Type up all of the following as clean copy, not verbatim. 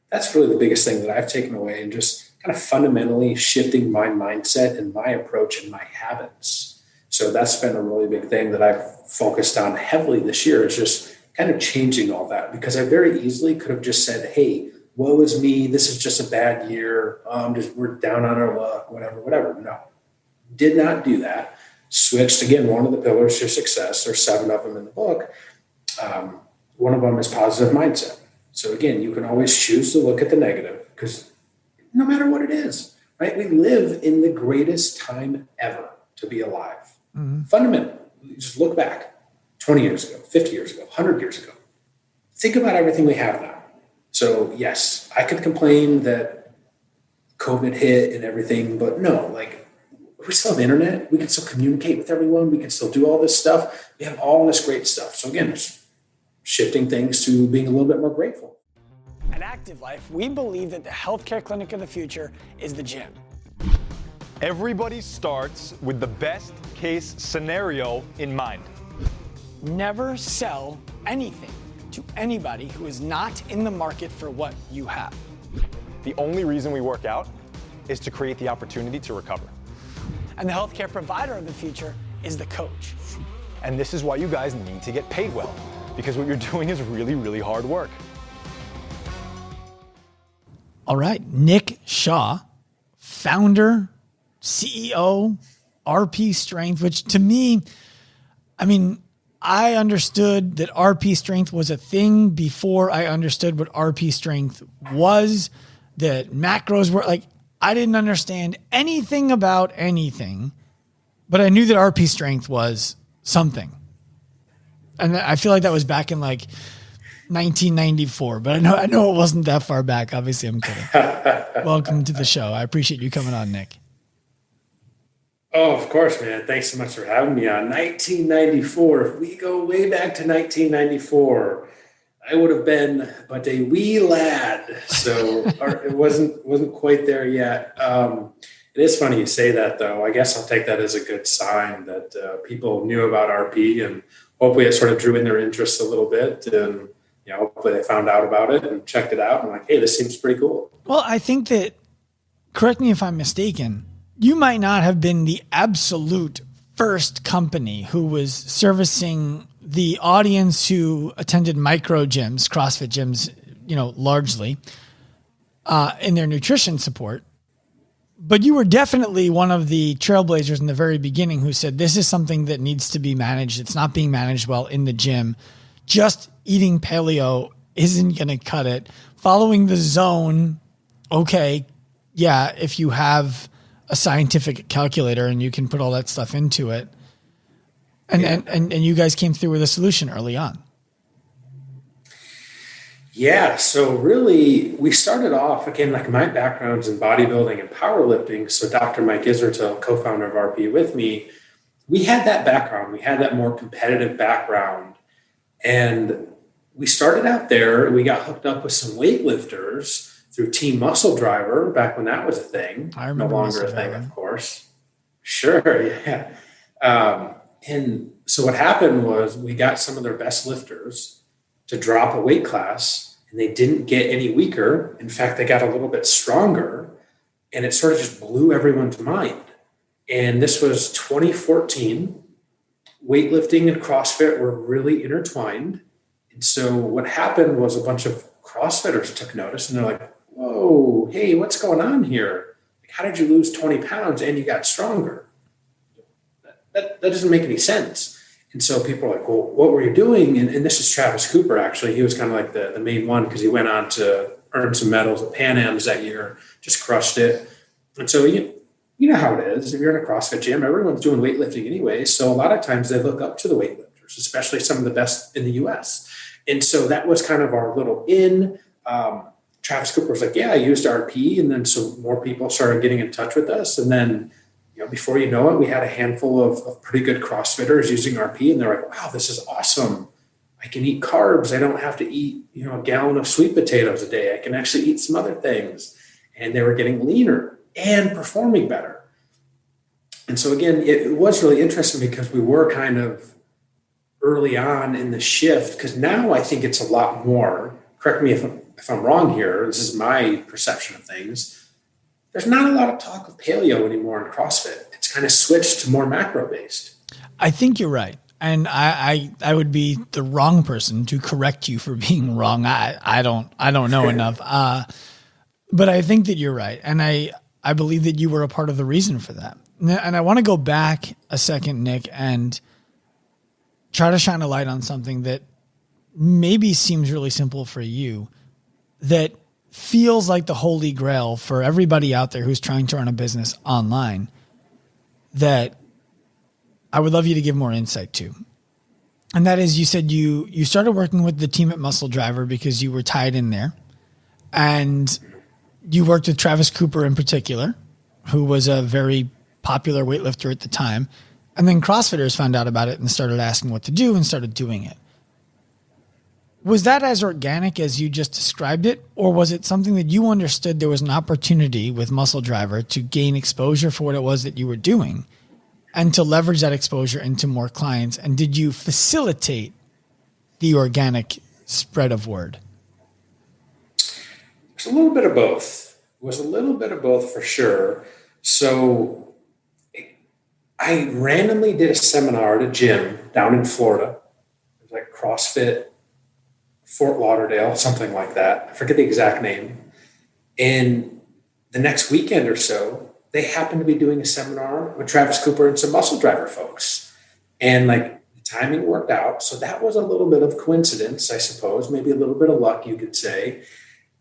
that's really the biggest thing that I've taken away, and just kind of fundamentally shifting my mindset and my approach and my habits. So that's been a really big thing that I've focused on heavily this year, is just kind of changing all that, because I very easily could have just said, hey, woe is me, this is just a bad year, we're down on our luck, whatever. No, did not do that. Switched, again, one of the pillars to success. There's 7 of them in the book. One of them is positive mindset. So again, you can always choose to look at the negative, because no matter what it is, right? We live in the greatest time ever to be alive. Mm-hmm. Fundamentally, just look back 20 years ago, 50 years ago, 100 years ago. Think about everything we have now. So yes, I could complain that COVID hit and everything, but no, like, we still have internet. We can still communicate with everyone. We can still do all this stuff. We have all this great stuff. So again, just shifting things to being a little bit more grateful. At Active Life, we believe that the healthcare clinic of the future is the gym. Everybody starts with the best case scenario in mind. Never sell anything to anybody who is not in the market for what you have. The only reason we work out is to create the opportunity to recover. And the healthcare provider of the future is the coach. And this is why you guys need to get paid well, because what you're doing is really, really hard work. All right, Nick Shaw, founder, CEO, RP Strength, which to me, I mean, I understood that RP Strength was a thing before I understood what RP Strength was, that macros were like, I didn't understand anything about anything, but I knew that RP Strength was something. And I feel like that was back in like 1994, but I know it wasn't that far back. Obviously, I'm kidding. Welcome to the show. I appreciate you coming on, Nick. Oh, of course, man. Thanks so much for having me on. 1994. If we go way back to 1994, I would have been but a wee lad. So it wasn't quite there yet. It is funny you say that, though. I guess I'll take that as a good sign that people knew about RP, and hopefully it sort of drew in their interest a little bit. And hopefully they found out about it and checked it out and like, hey, this seems pretty cool. Well, I think that, correct me if I'm mistaken, you might not have been the absolute first company who was servicing the audience who attended micro gyms, CrossFit gyms, largely, in their nutrition support. But you were definitely one of the trailblazers in the very beginning who said, this is something that needs to be managed. It's not being managed well in the gym. Just eating paleo isn't going to cut it. Following the zone, okay, yeah, if you have a scientific calculator and you can put all that stuff into it. And you guys came through with a solution early on. Yeah, so really we started off, again, like my background's in bodybuilding and powerlifting. So Dr. Mike Israetel, co-founder of RP with me, we had that background. We had that more competitive background. And we started out there. We got hooked up with some weightlifters through Team Muscle Driver back when that was a thing. I remember. No longer a thing, of course. Sure, yeah. And so what happened was we got some of their best lifters to drop a weight class, and they didn't get any weaker. In fact, they got a little bit stronger, and it sort of just blew everyone's mind. And this was 2014. Weightlifting and CrossFit were really intertwined. And so what happened was a bunch of CrossFitters took notice, and they're like, whoa, hey, what's going on here? How did you lose 20 pounds and you got stronger? That doesn't make any sense. And so people are like, well, what were you doing? And this is Travis Cooper, actually. He was kind of like the main one because he went on to earn some medals at Pan Am's that year, just crushed it. And so you know how it is. If you're in a CrossFit gym, everyone's doing weightlifting anyway. So a lot of times they look up to the weightlifters, especially some of the best in the US. And so that was kind of our little in. Travis Cooper was like, yeah, I used RP. And then so more people started getting in touch with us. And then, before you know it, we had a handful of pretty good CrossFitters using RP. And they're like, wow, this is awesome. I can eat carbs. I don't have to eat, a gallon of sweet potatoes a day. I can actually eat some other things. And they were getting leaner and performing better. And so again, it was really interesting because we were kind of early on in the shift, because now I think it's a lot more, correct me if if I'm wrong here, this is my perception of things, there's not a lot of talk of paleo anymore in CrossFit. It's kind of switched to more macro based. I think you're right. And I would be the wrong person to correct you for being wrong. I don't know enough. But I think that you're right. And I believe that you were a part of the reason for that. And I want to go back a second, Nick, and try to shine a light on something that maybe seems really simple for you, that feels like the holy grail for everybody out there who's trying to run a business online, that I would love you to give more insight to. And that is, you said you started working with the team at Muscle Driver because you were tied in there. And you worked with Travis Cooper in particular, who was a very popular weightlifter at the time. And then CrossFitters found out about it and started asking what to do and started doing it. Was that as organic as you just described it? Or was it something that you understood there was an opportunity with Muscle Driver to gain exposure for what it was that you were doing and to leverage that exposure into more clients? And did you facilitate the organic spread of word? It's a little bit of both. It was a little bit of both for sure. So I randomly did a seminar at a gym down in Florida. It was like CrossFit Fort Lauderdale, something like that. I forget the exact name. And the next weekend or so, they happened to be doing a seminar with Travis Cooper and some Muscle Driver folks. And like the timing worked out. So that was a little bit of coincidence, I suppose, maybe a little bit of luck, you could say.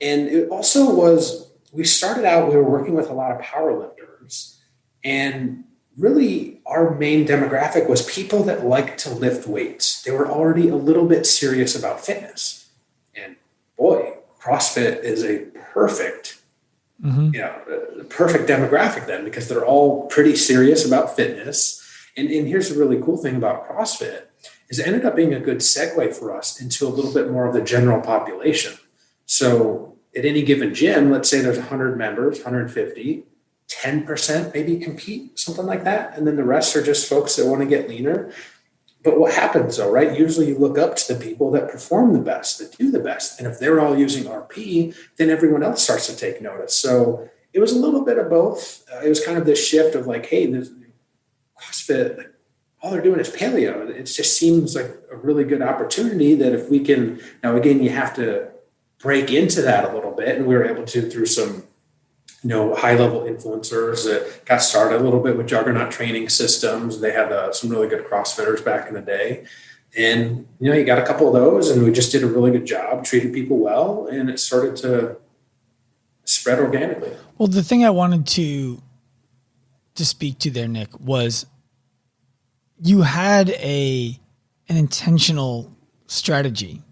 And it also was, we were working with a lot of powerlifters, and really our main demographic was people that like to lift weights. They were already a little bit serious about fitness. And boy, CrossFit is a perfect, perfect demographic then, because they're all pretty serious about fitness. And here's the really cool thing about CrossFit is it ended up being a good segue for us into a little bit more of the general population. So at any given gym, let's say there's 100 members, 150, 10% maybe compete, something like that. And then the rest are just folks that want to get leaner. But what happens though, right? Usually you look up to the people that perform the best, that do the best. And if they're all using RP, then everyone else starts to take notice. So it was a little bit of both. It was kind of this shift of like, hey, this CrossFit, all they're doing is paleo. It just seems like a really good opportunity that if we can, now again, you have to break into that a little bit. And we were able to through some, high-level influencers that got started a little bit with Juggernaut training systems. They had some really good CrossFitters back in the day. And, you got a couple of those, and we just did a really good job, treated people well, and it started to spread organically. Well, the thing I wanted to speak to there, Nick, was you had an intentional strategy.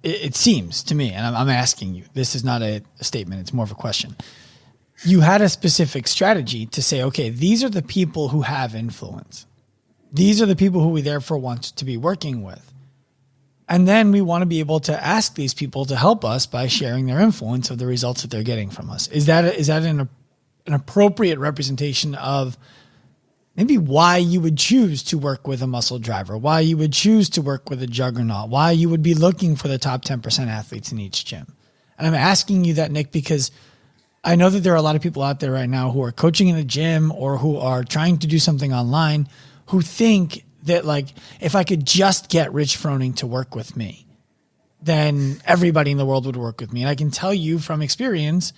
It seems to me, and I'm asking you, this is not a statement, it's more of a question. You had a specific strategy to say, okay, these are the people who have influence. These are the people who we therefore want to be working with. And then we want to be able to ask these people to help us by sharing their influence of the results that they're getting from us. Is that an appropriate representation of maybe why you would choose to work with a Muscle Driver, why you would choose to work with a Juggernaut, why you would be looking for the top 10% athletes in each gym? And I'm asking you that, Nick, because I know that there are a lot of people out there right now who are coaching in a gym or who are trying to do something online who think that, like, if I could just get Rich Froning to work with me, then everybody in the world would work with me. And I can tell you from experience,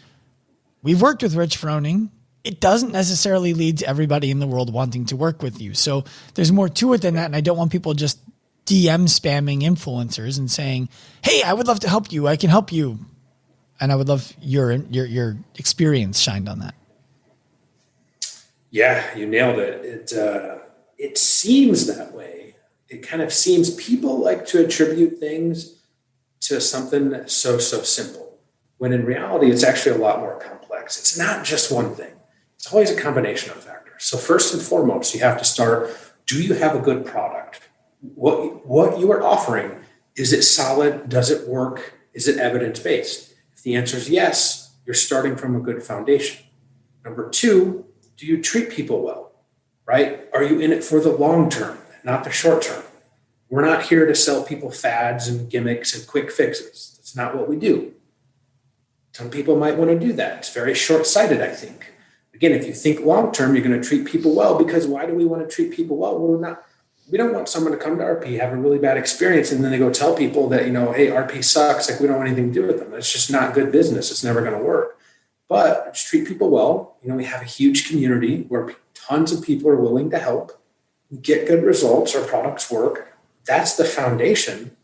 we've worked with Rich Froning. It doesn't necessarily lead to everybody in the world wanting to work with you. So there's more to it than that. And I don't want people just DM spamming influencers and saying, hey, I would love to help you. I can help you. And I would love your experience shined on that. Yeah, you nailed it. It seems that way. It kind of seems people like to attribute things to something that's so simple, when in reality, it's actually a lot more complex. It's not just one thing. It's always a combination of factors. So first and foremost, you have to start, do you have a good product? What you are offering, is it solid? Does it work? Is it evidence-based? If the answer is yes, you're starting from a good foundation. Number two, do you treat people well, right? Are you in it for the long term, not the short term? We're not here to sell people fads and gimmicks and quick fixes. That's not what we do. Some people might want to do that. It's very short-sighted, I think. Again, if you think long-term, you're going to treat people well, because why do we want to treat people well? We don't want someone to come to RP, have a really bad experience, and then they go tell people that, hey, RP sucks. Like, we don't want anything to do with them. It's just not good business. It's never going to work. But just treat people well. We have a huge community where tons of people are willing to help. We get good results. Our products work. That's the foundation.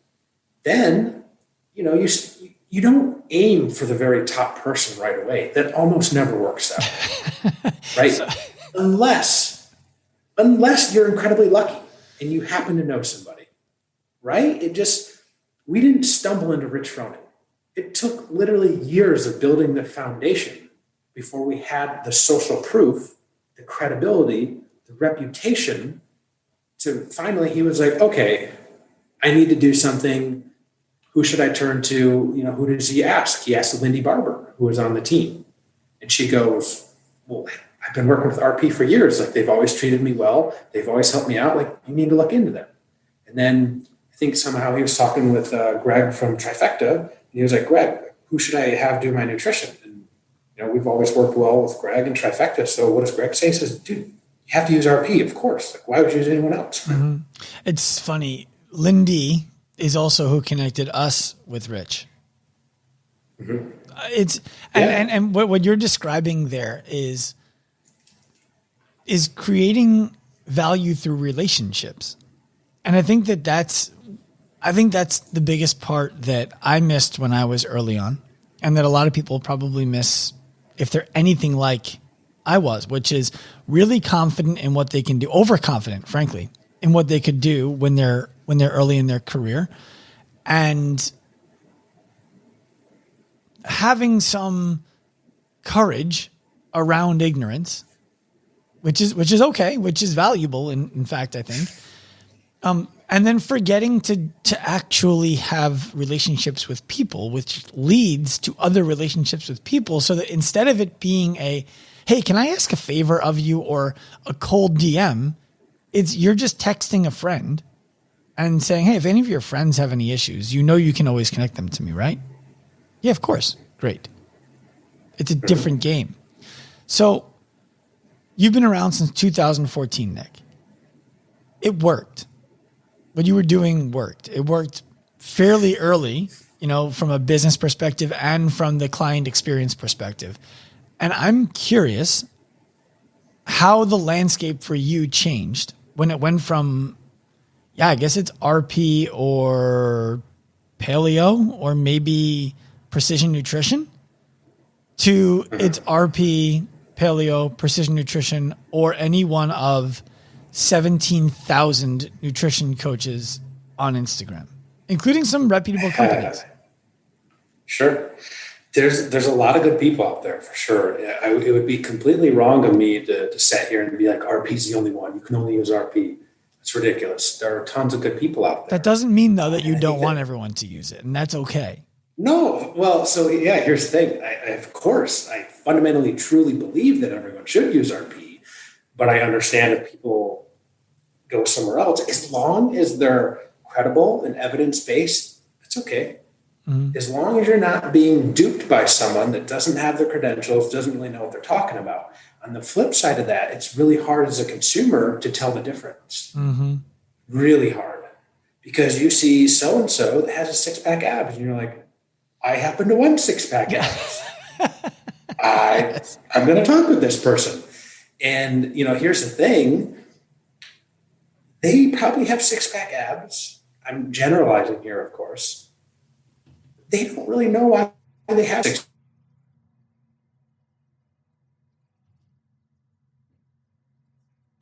Then, you don't aim for the very top person right away. That almost never works out, right? Unless you're incredibly lucky and you happen to know somebody, right? We didn't stumble into Rich Froning. It took literally years of building the foundation before we had the social proof, the credibility, the reputation to finally, he was like, okay, I need to do something. Who should I turn to? Who does he ask? He asked Lindy Barber, who was on the team. And she goes, well, I've been working with RP for years. Like, they've always treated me well. They've always helped me out. Like, you need to look into them. And then I think somehow he was talking with Greg from Trifecta. And he was like, Greg, who should I have do my nutrition? And, we've always worked well with Greg and Trifecta. So what does Greg say? He says, dude, you have to use RP, of course. Like, why would you use anyone else? Mm-hmm. It's funny. Lindy is also who connected us with Rich. Mm-hmm. And what you're describing there is creating value through relationships. And I think that's the biggest part that I missed when I was early on, and that a lot of people probably miss if they're anything like I was, which is really confident in what they can do, overconfident, frankly, in what they could do when they're early in their career, and having some courage around ignorance, which is okay, which is valuable in fact, I think. And then forgetting to actually have relationships with people, which leads to other relationships with people, so that instead of it being a, hey, can I ask a favor of you, or a cold DM, you're just texting a friend and saying, hey, if any of your friends have any issues, you can always connect them to me, right? Yeah, of course. Great. It's a different game. So you've been around since 2014, Nick. It worked. What you were doing worked. It worked fairly early, from a business perspective and from the client experience perspective. And I'm curious how the landscape for you changed when it went from, I guess it's RP or paleo or maybe precision nutrition to it's RP, paleo, precision nutrition, or any one of 17,000 nutrition coaches on Instagram, including some reputable companies. Sure. There's a lot of good people out there for sure. It would be completely wrong of me to sit here and be like, RP's the only one. You can only use RP. It's ridiculous. There are tons of good people out there. That doesn't mean, though, that you don't want everyone to use it, and that's okay. No. Well, so here's the thing. Of course, I fundamentally truly believe that everyone should use RP, but I understand if people go somewhere else, as long as they're credible and evidence-based, it's okay. Mm-hmm. As long as you're not being duped by someone that doesn't have the credentials, doesn't really know what they're talking about. On the flip side of that, it's really hard as a consumer to tell the difference. Mm-hmm. Really hard. Because you see so-and-so that has a six-pack abs, and you're like, I happen to want six-pack abs. I'm going to talk with this person. And, here's the thing. They probably have six-pack abs. I'm generalizing here, of course. They don't really know why they have six.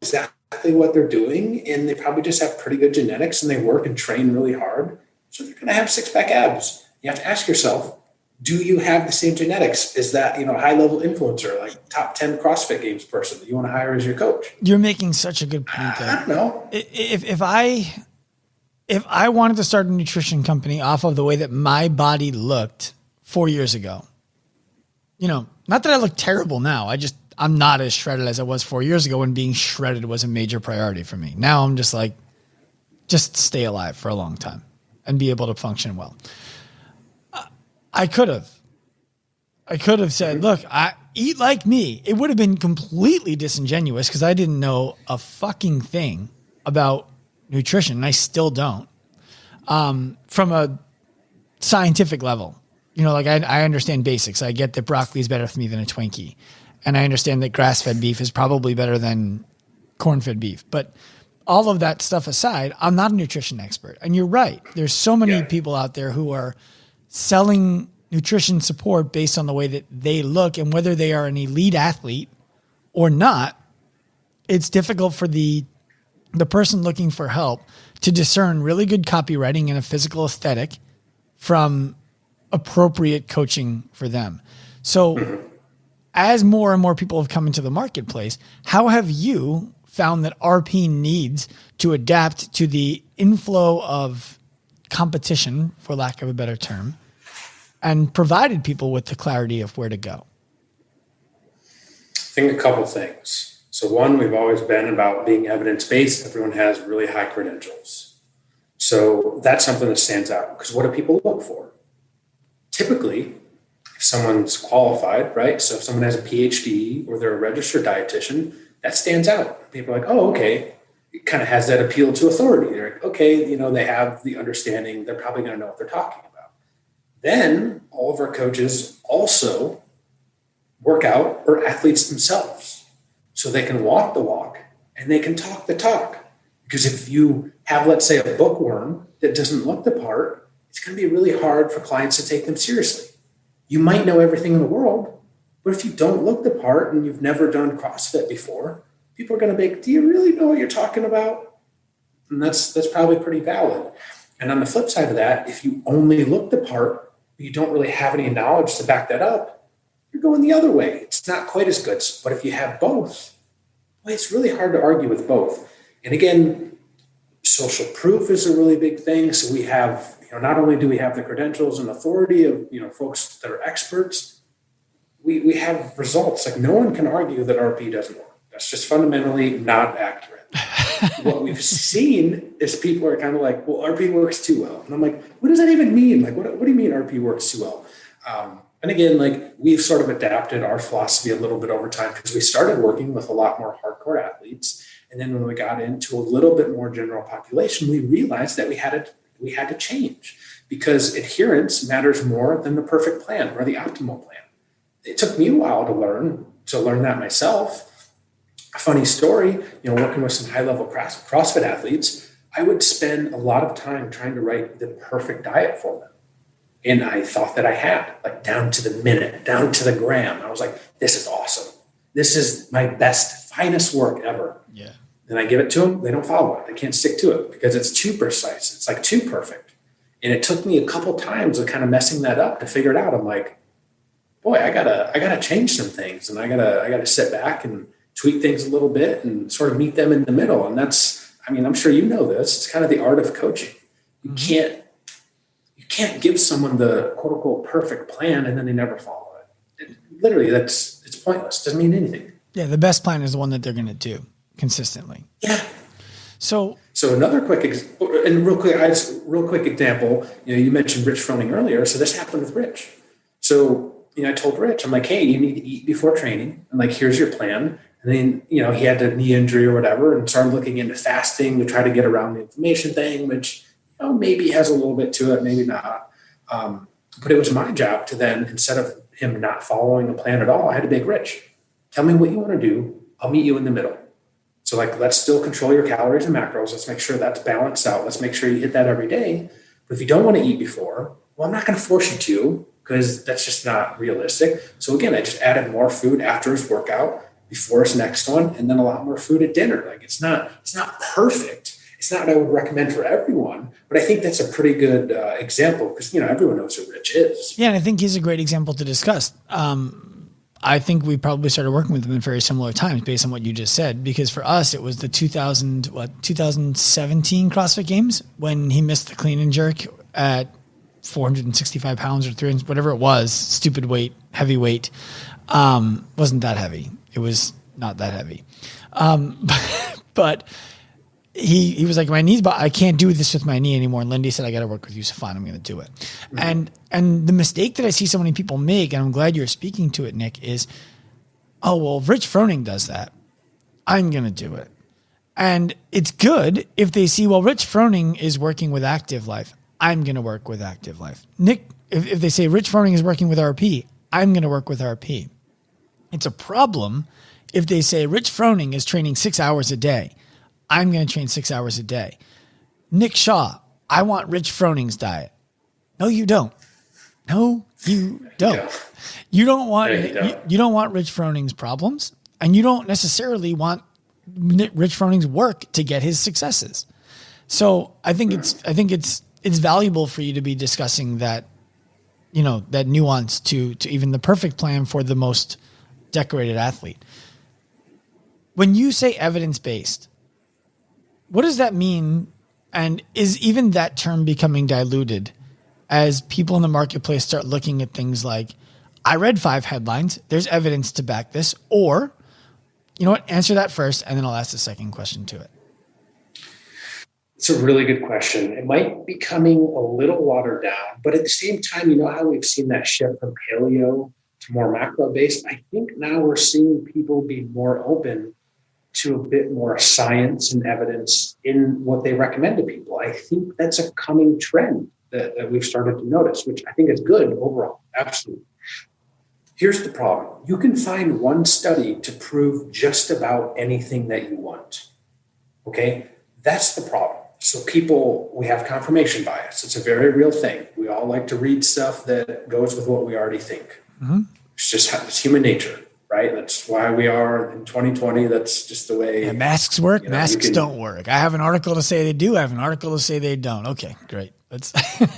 Exactly what they're doing, and they probably just have pretty good genetics, and they work and train really hard, so they're going to have six-pack abs. You have to ask yourself, do you have the same genetics? Is that, a high-level influencer, like top 10 CrossFit Games person that you want to hire as your coach? You're making such a good point there. I don't know. If I wanted to start a nutrition company off of the way that my body looked 4 years ago, not that I look terrible now. I'm not as shredded as I was 4 years ago when being shredded was a major priority for me. Now I'm just like, just stay alive for a long time and be able to function well. I could have I could have said, look, I eat like me. It would have been completely disingenuous because I didn't know a fucking thing about nutrition, and I still don't. From a scientific level, like I understand basics. I get that broccoli is better for me than a Twinkie. And I understand that grass-fed beef is probably better than corn-fed beef. But all of that stuff aside, I'm not a nutrition expert. And you're right. There's so many people out there who are selling nutrition support based on the way that they look, and whether they are an elite athlete or not, it's difficult for the person looking for help to discern really good copywriting and a physical aesthetic from appropriate coaching for them. So as more and more people have come into the marketplace, how have you found that RP needs to adapt to the inflow of competition, for lack of a better term, and provided people with the clarity of where to go? I think a couple things. So one, we've always been about being evidence-based. Everyone has really high credentials. So that's something that stands out, because what do people look for? Typically, if someone's qualified, right? So if someone has a PhD or they're a registered dietitian, that stands out. People are like, oh, okay. It kind of has that appeal to authority. They're like, okay, they have the understanding. They're probably going to know what they're talking about. Then all of our coaches also work out or athletes themselves. So they can walk the walk and they can talk the talk. Because if you have, let's say, a bookworm that doesn't look the part, it's going to be really hard for clients to take them seriously. You might know everything in the world, but if you don't look the part and you've never done CrossFit before, people are going to be like, do you really know what you're talking about? And that's probably pretty valid. And on the flip side of that, if you only look the part, but you don't really have any knowledge to back that up, you're going the other way. It's not quite as good. But if you have both, well, it's really hard to argue with both. And again, social proof is a really big thing. So we have, not only do we have the credentials and authority of, folks that are experts, we have results. Like, no one can argue that RP doesn't work. That's just fundamentally not accurate. What we've seen is people are kind of like, well, RP works too well. And I'm like, what does that even mean? Like, what do you mean RP works too well? And again, like, we've sort of adapted our philosophy a little bit over time, because we started working with a lot more hardcore athletes. And then when we got into a little bit more general population, we realized that we had to change, because adherence matters more than the perfect plan or the optimal plan. It took me a while to learn that myself. A funny story, working with some high-level CrossFit athletes, I would spend a lot of time trying to write the perfect diet for them. And I thought that I had, like, down to the minute, down to the gram. I was like, this is awesome. This is my best, finest work ever. Yeah. Then I give it to them. They don't follow it. They can't stick to it because it's too precise. It's like too perfect. And it took me a couple times of kind of messing that up to figure it out. I'm like, boy, I gotta change some things, and I gotta sit back and tweak things a little bit and sort of meet them in the middle. And that's, I'm sure you know this. It's kind of the art of coaching. You can't give someone the quote unquote perfect plan and then they never follow it. Literally, it's pointless. It doesn't mean anything. Yeah, the best plan is the one that they're going to do consistently. Yeah. So another real quick example. You mentioned Rich Froning earlier. So this happened with Rich. So I told Rich, I'm like, hey, you need to eat before training, and like, here's your plan. And then he had a knee injury or whatever, and started looking into fasting to try to get around the inflammation thing, which maybe has a little bit to it, maybe not. But it was my job to then, instead of him not following a plan at all, I had to beg Rich, tell me what you want to do. I'll meet you in the middle. So like, let's still control your calories and macros. Let's make sure that's balanced out. Let's make sure you hit that every day. But if you don't want to eat before, well, I'm not going to force you to, because that's just not realistic. So again, I just added more food after his workout, before his next one, and then a lot more food at dinner. Like, it's not perfect. It's not what I would recommend for everyone, but I think that's a pretty good example, because everyone knows who Rich is. Yeah, and I think he's a great example to discuss. I think we probably started working with him at very similar times based on what you just said, because for us, it was the 2017 CrossFit Games when he missed the clean and jerk at 465 pounds or 300, whatever it was, stupid weight, heavy weight. Wasn't that heavy. It was not that heavy. But he was like, my knee's, but I can't do this with my knee anymore. And Lindy said, I got to work with you. So fine, I'm going to do it. And the mistake that I see so many people make, and I'm glad you're speaking to it, Nick, is, oh, well, if Rich Froning does that, I'm going to do it. And it's good if they see, well, Rich Froning is working with Active Life, I'm going to work with Active Life. Nick, if they say Rich Froning is working with RP, I'm going to work with RP. It's a problem if they say Rich Froning is training 6 hours a day, I'm going to train 6 hours a day. Nick Shaw, I want Rich Froning's diet. No, you don't. No, you don't. Yeah. You don't want You don't want Rich Froning's problems, and you don't necessarily want Rich Froning's work to get his successes. So I think it's valuable for you to be discussing that, that nuance to even the perfect plan for the most decorated athlete. When you say evidence-based, what does that mean? And is even that term becoming diluted as people in the marketplace start looking at things like, I read 5 headlines, there's evidence to back this, or, you know what, answer that first, and then I'll ask the second question to it. It's a really good question. It might be coming a little watered down, but at the same time, you know how we've seen that shift from paleo to more macro-based? I think now we're seeing people be more open to a bit more science and evidence in what they recommend to people. I think that's a coming trend that we've started to notice, which I think is good overall. Absolutely. Here's the problem. You can find one study to prove just about anything that you want. Okay? That's the problem. So we have confirmation bias. It's a very real thing. We all like to read stuff that goes with what we already think. Mm-hmm. It's human nature, right? That's why we are in 2020. That's just the way. Yeah, masks work. Masks don't work. I have an article to say they do. I have an article to say they don't. Okay, great.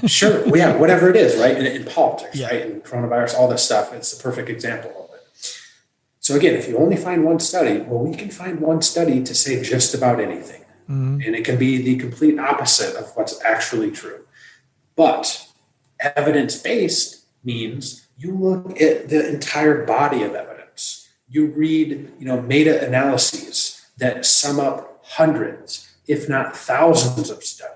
Sure. Well, yeah, whatever it is, right? In politics, right? And coronavirus, all this stuff. It's the perfect example of it. So again, if you only find one study, well, we can find one study to say just about anything. Mm-hmm. And it can be the complete opposite of what's actually true. But evidence-based means you look at the entire body of evidence. You read, meta-analyses that sum up hundreds, if not thousands of studies.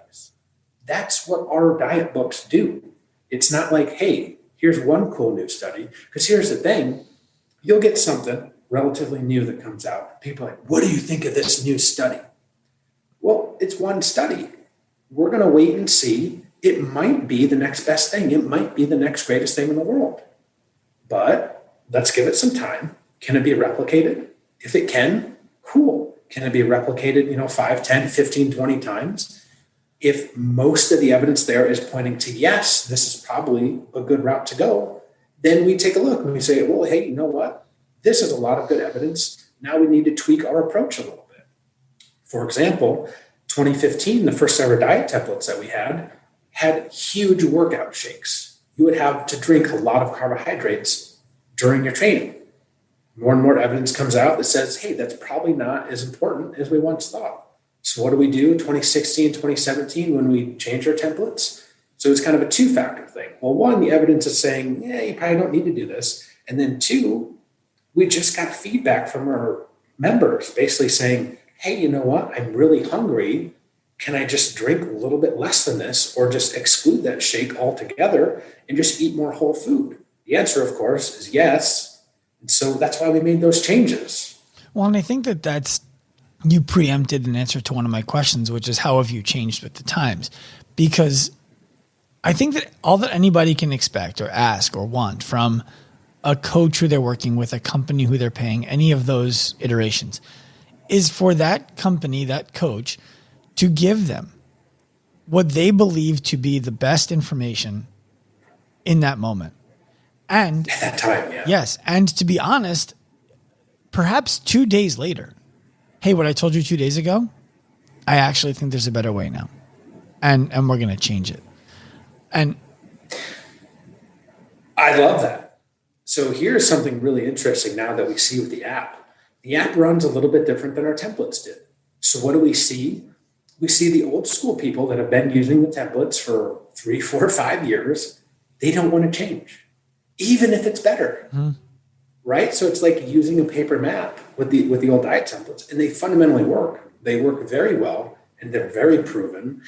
That's what our diet books do. It's not like, hey, here's one cool new study. Because here's the thing, you'll get something relatively new that comes out. People are like, what do you think of this new study? Well, it's one study. We're going to wait and see. It might be the next best thing. It might be the next greatest thing in the world. But let's give it some time. Can it be replicated? If it can, cool. Can it be replicated, 5, 10, 15, 20 times? If most of the evidence there is pointing to, yes, this is probably a good route to go, then we take a look and we say, well, hey, you know what? This is a lot of good evidence. Now we need to tweak our approach a little bit. For example, 2015, the first ever diet templates that we had huge workout shakes. You would have to drink a lot of carbohydrates during your training. More and more evidence comes out that says, hey, that's probably not as important as we once thought. So what do we do in 2016, 2017 when we change our templates? So it's kind of a two-factor thing. Well, one, the evidence is saying, yeah, you probably don't need to do this. And then two, we just got feedback from our members basically saying, hey, you know what? I'm really hungry. Can I just drink a little bit less than this or just exclude that shake altogether and just eat more whole food? The answer, of course, is yes. And so that's why we made those changes. Well, and I think you preempted an answer to one of my questions, which is how have you changed with the times? Because I think that all that anybody can expect or ask or want from a coach who they're working with, a company who they're paying, any of those iterations, is for that company, that coach, to give them what they believe to be the best information in that moment. And at that time, yeah. Yes. And to be honest, perhaps 2 days later, hey, what I told you 2 days ago, I actually think there's a better way now. And we're going to change it. And I love that. So here's something really interesting now that we see with the app. The app runs a little bit different than our templates did. So what do we see? We see the old school people that have been using the templates for 3, 4, 5 years. They don't want to change, even if it's better. Mm-hmm. Right? So it's like using a paper map with the old diet templates, and they fundamentally work. They work very well. and they're very proven.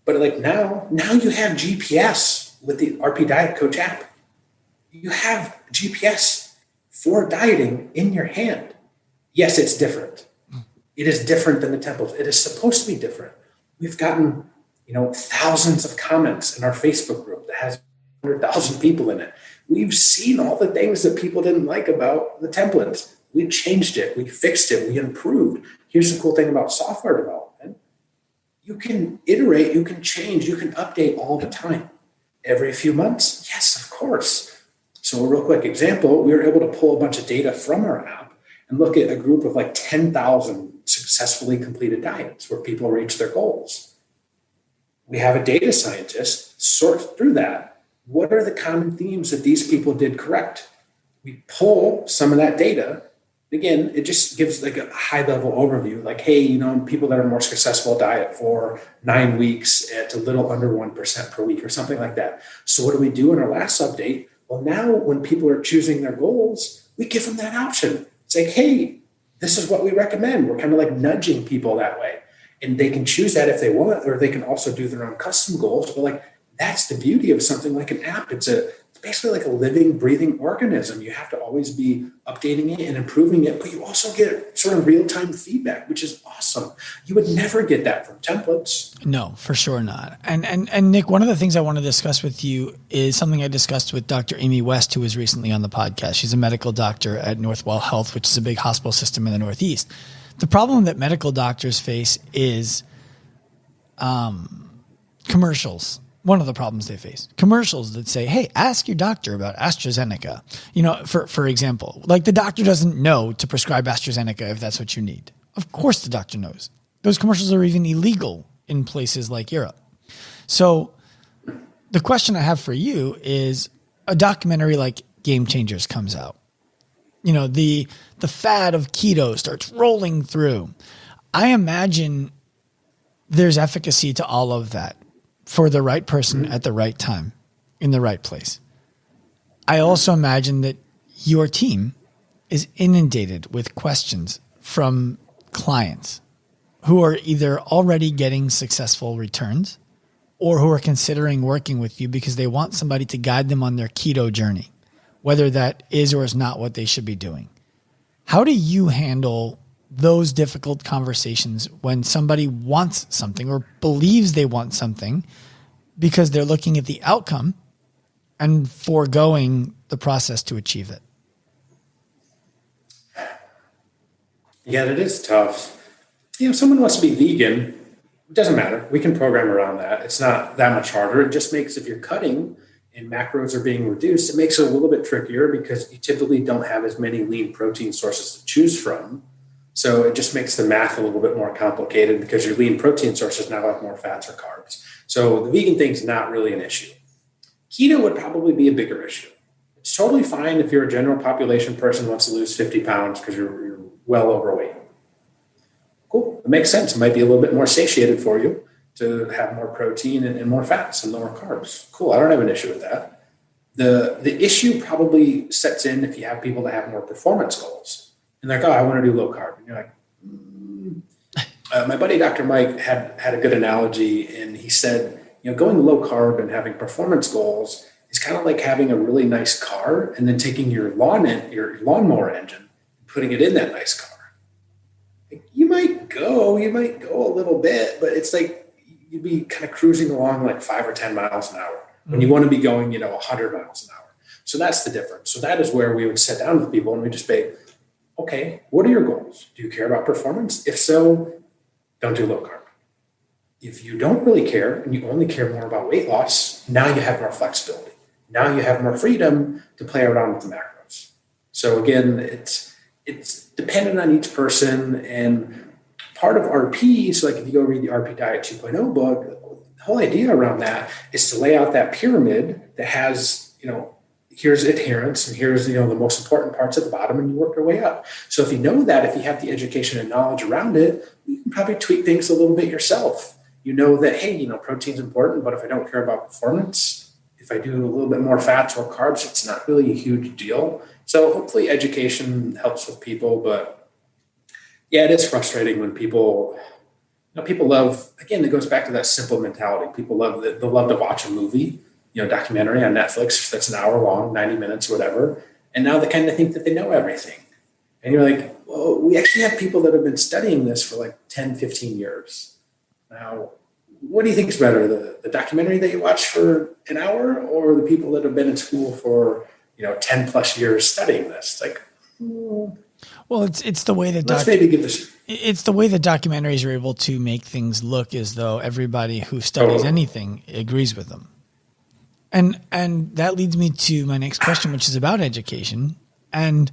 But like now you have GPS with the RP Diet Coach app. You have GPS for dieting in your hand. Yes, it's different. It is different than the templates. It is supposed to be different. We've gotten, thousands of comments in our Facebook group that has 100,000 people in it. We've seen all the things that people didn't like about the templates. We changed it. We fixed it. We improved. Here's the cool thing about software development. You can iterate, you can change, you can update all the time. Every few months? Yes, of course. So a real quick example, we were able to pull a bunch of data from our app and look at a group of like 10,000 successfully completed diets where people reach their goals. We have a data scientist sort through that. What are the common themes that these people did correct? We pull some of that data. Again, it just gives like a high level overview, like, hey, people that are more successful diet for 9 weeks at a little under 1% per week or something like that. So what do we do in our last update? Well, now when people are choosing their goals, we give them that option. It's like, hey, this is what we recommend. We're kind of like nudging people that way. And they can choose that if they want, or they can also do their own custom goals. But like, that's the beauty of something like an app. It's basically like a living, breathing organism. You have to always be updating it and improving it, but you also get sort of real-time feedback, which is awesome. You would never get that from templates. No, for sure not. And Nick, one of the things I want to discuss with you is something I discussed with Dr. Amy West, who was recently on the podcast. She's a medical doctor at Northwell Health, which is a big hospital system in the Northeast. The problem that medical doctors face is commercials. One of the problems they face, commercials that say, hey, ask your doctor about AstraZeneca. For example, like the doctor doesn't know to prescribe AstraZeneca if that's what you need. Of course the doctor knows. Those commercials are even illegal in places like Europe. So the question I have for you is, a documentary like Game Changers comes out. The fad of keto starts rolling through. I imagine there's efficacy to all of that for the right person at the right time in the right place. I also imagine that your team is inundated with questions from clients who are either already getting successful returns or who are considering working with you because they want somebody to guide them on their keto journey, whether that is or is not what they should be doing. How do you handle those difficult conversations when somebody wants something or believes they want something because they're looking at the outcome and foregoing the process to achieve it? Yeah, it is tough. If someone wants to be vegan, it doesn't matter. We can program around that. It's not that much harder. It just makes, if you're cutting and macros are being reduced, it makes it a little bit trickier because you typically don't have as many lean protein sources to choose from. So it just makes the math a little bit more complicated because your lean protein sources now have more fats or carbs. So the vegan thing's not really an issue. Keto would probably be a bigger issue. It's totally fine if you're a general population person who wants to lose 50 pounds because you're well overweight. Cool. It makes sense. It might be a little bit more satiated for you to have more protein and more fats and lower carbs. Cool. I don't have an issue with that. The issue probably sets in if you have people that have more performance goals. And they're like, oh, I want to do low carb. And you're like, my buddy, Dr. Mike, had a good analogy. And he said, going low carb and having performance goals is kind of like having a really nice car and then taking your lawnmower engine and putting it in that nice car. You might go a little bit, but it's like you'd be kind of cruising along like 5 or 10 miles an hour when you want to be going, 100 miles an hour. So that's the difference. So that is where we would sit down with people and we just say, okay, what are your goals? Do you care about performance? If so, don't do low carb. If you don't really care and you only care more about weight loss, now you have more flexibility. Now you have more freedom to play around with the macros. So again, it's dependent on each person, and part of RP, so like if you go read the RP Diet 2.0 book, the whole idea around that is to lay out that pyramid that has, here's adherence and here's, the most important parts at the bottom, and you work your way up. So if you know that, if you have the education and knowledge around it, you can probably tweak things a little bit yourself. You know that, hey, protein's important, but if I don't care about performance, if I do a little bit more fats or carbs, it's not really a huge deal. So hopefully education helps with people, but yeah, it is frustrating when people People love, again, it goes back to that simple mentality. People love that. They'll love to watch a movie, documentary on Netflix that's an hour long, 90 minutes, whatever. And now they kind of think that they know everything. And you're like, well, we actually have people that have been studying this for like 10, 15 years. Now, what do you think is better, the documentary that you watch for an hour, or the people that have been in school for 10 plus years studying this? It's like, well, it's the way that let's maybe give this. It's the way that documentaries are able to make things look as though everybody who studies anything agrees with them. And that leads me to my next question, which is about education. And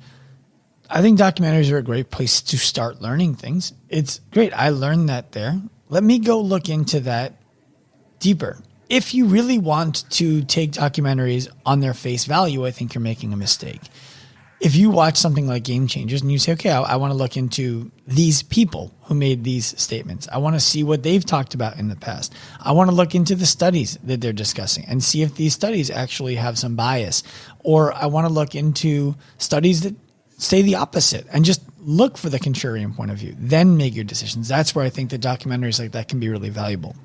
I think documentaries are a great place to start learning things. It's great. I learned that there. Let me go look into that deeper. If you really want to take documentaries on their face value, I think you're making a mistake. If you watch something like Game Changers and you say, okay, I want to look into these people who made these statements. I want to see what they've talked about in the past. I want to look into the studies that they're discussing and see if these studies actually have some bias. Or I want to look into studies that say the opposite and just look for the contrarian point of view. Then make your decisions. That's where I think that documentaries like that can be really valuable.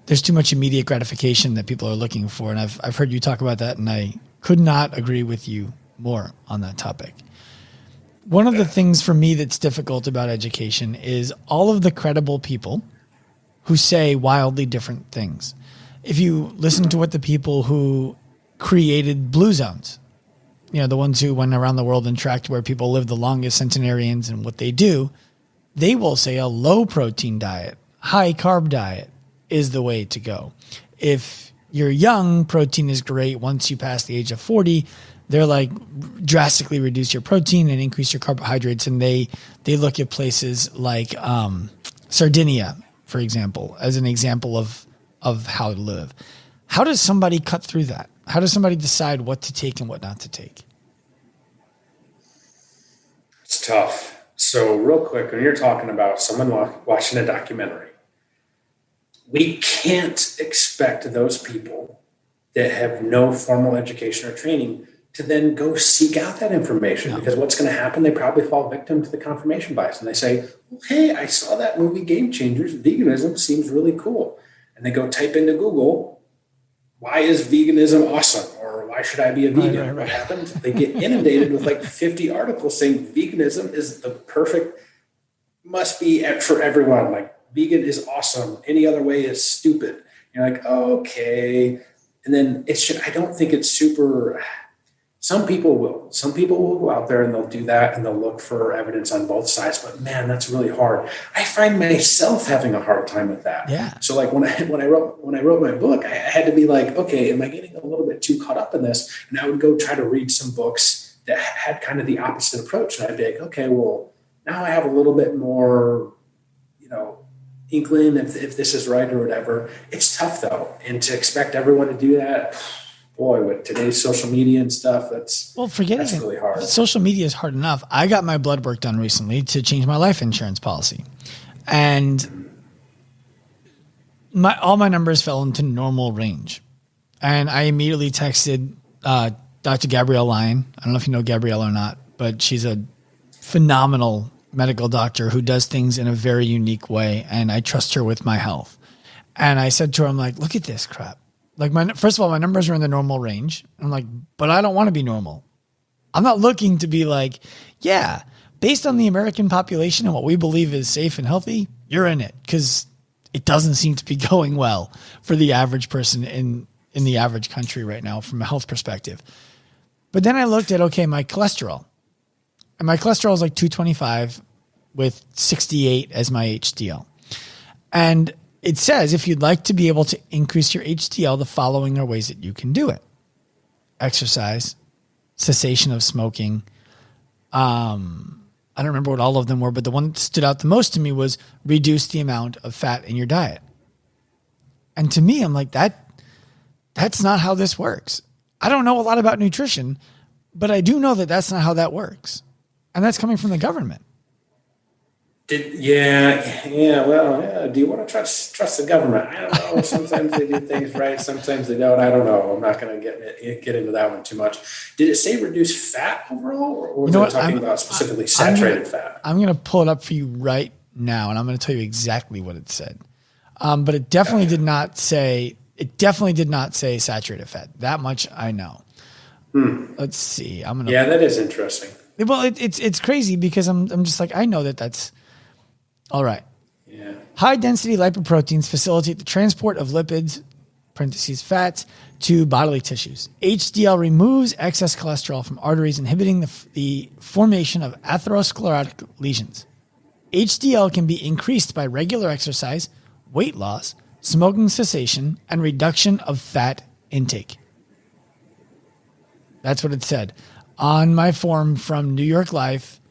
There's too much immediate gratification that people are looking for. And I've heard you talk about that, and I could not agree with you more on that topic. One of the things for me that's difficult about education is all of the credible people who say wildly different things. If you listen to what the people who created blue zones, the ones who went around the world and tracked where people live the longest, centenarians, and what they do, they will say a low protein diet, high carb diet is the way to go. If you're young, protein is great. Once you pass the age of 40, they're like drastically reduce your protein and increase your carbohydrates. And they look at places like Sardinia, for example, as an example of how to live. How does somebody cut through that? How does somebody decide what to take and what not to take? It's tough. So real quick, when you're talking about someone watching a documentary, we can't expect those people that have no formal education or training to then go seek out that information, because what's going to happen, they probably fall victim to the confirmation bias. And they say, well, hey, I saw that movie Game Changers. Veganism seems really cool. And they go type into Google, why is veganism awesome? Or why should I be a vegan? Right. What happens? They get inundated with like 50 articles saying veganism is the perfect, must be for everyone. Like, vegan is awesome. Any other way is stupid. You're like, okay. And then I don't think it's super. Some people will go out there and they'll do that and they'll look for evidence on both sides. But man, that's really hard. I find myself having a hard time with that. Yeah. So like when I wrote my book, I had to be like, okay, am I getting a little bit too caught up in this? And I would go try to read some books that had kind of the opposite approach. And I'd be like, okay, well, now I have a little bit more, inkling if this is right or whatever. It's tough though. And to expect everyone to do that, boy, with today's social media and stuff, that's really hard. Social media is hard enough. I got my blood work done recently to change my life insurance policy. And all my numbers fell into normal range. And I immediately texted Dr. Gabrielle Lyon. I don't know if you know Gabrielle or not, but she's a phenomenal medical doctor who does things in a very unique way. And I trust her with my health. And I said to her, I'm like, look at this crap. Like first of all, my numbers are in the normal range. I'm like, but I don't want to be normal. I'm not looking to be like, yeah, based on the American population and what we believe is safe and healthy, you're in it. Because it doesn't seem to be going well for the average person in the average country right now from a health perspective. But then I looked at, okay, my cholesterol. And my cholesterol is like 225 with 68 as my HDL. And it says if you'd like to be able to increase your HDL, the following are ways that you can do it. Exercise, cessation of smoking. I don't remember what all of them were, but the one that stood out the most to me was reduce the amount of fat in your diet. And to me, I'm like, that's not how this works. I don't know a lot about nutrition, but I do know that that's not how that works. And that's coming from the government. Do you want to trust the government? I don't know. Sometimes they do things right. Sometimes they don't. I don't know. I'm not going to get into that one too much. Did it say reduce fat overall? Or was it talking about specifically saturated fat? I'm going to pull it up for you right now, and I'm going to tell you exactly what it said. But it definitely did not say saturated fat. That much I know. Let's see. Yeah, that is interesting. Well, it's crazy because I'm just like, I know that's all right. Yeah. High density lipoproteins facilitate the transport of lipids, parentheses, fats, to bodily tissues. HDL removes excess cholesterol from arteries, inhibiting the formation of atherosclerotic lesions. HDL can be increased by regular exercise, weight loss, smoking cessation, and reduction of fat intake. That's what it said on my form from New York Life,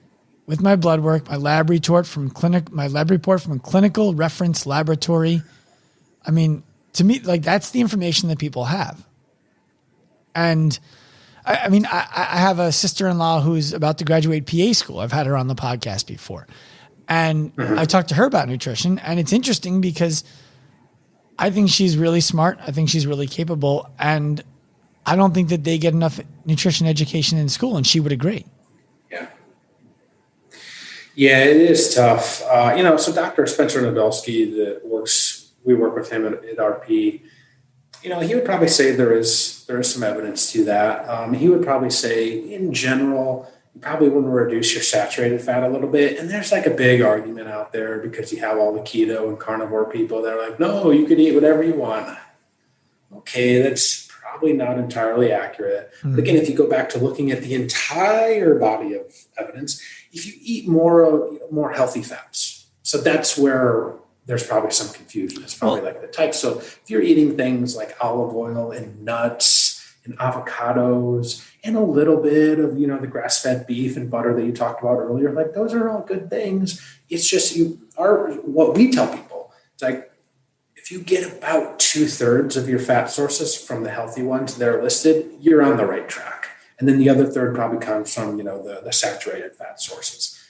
with my blood work, my lab report from Clinical Reference Laboratory. I mean, to me, like, that's the information that people have. And I have a sister-in-law who's about to graduate PA school. I've had her on the podcast before. And I talked to her about nutrition, and it's interesting because I think she's really smart. I think she's really capable. And I don't think that they get enough nutrition education in school, and she would agree. Yeah. Yeah, it is tough. So Dr. Spencer Nadolsky we work with him at RP. He would probably say there is some evidence to that. He would probably say, in general, you probably want to reduce your saturated fat a little bit. And there's like a big argument out there because you have all the keto and carnivore people that are like, no, you can eat whatever you want. Okay, that's probably not entirely accurate. But again, if you go back to looking at the entire body of evidence, if you eat more healthy fats, so that's where there's probably some confusion. It's probably like the type. So if you're eating things like olive oil and nuts and avocados and a little bit of, the grass-fed beef and butter that you talked about earlier, like those are all good things. It's just what we tell people. It's like, if you get about 2/3 of your fat sources from the healthy ones that are listed, you're on the right track. And then the other third probably comes from, the saturated fat sources.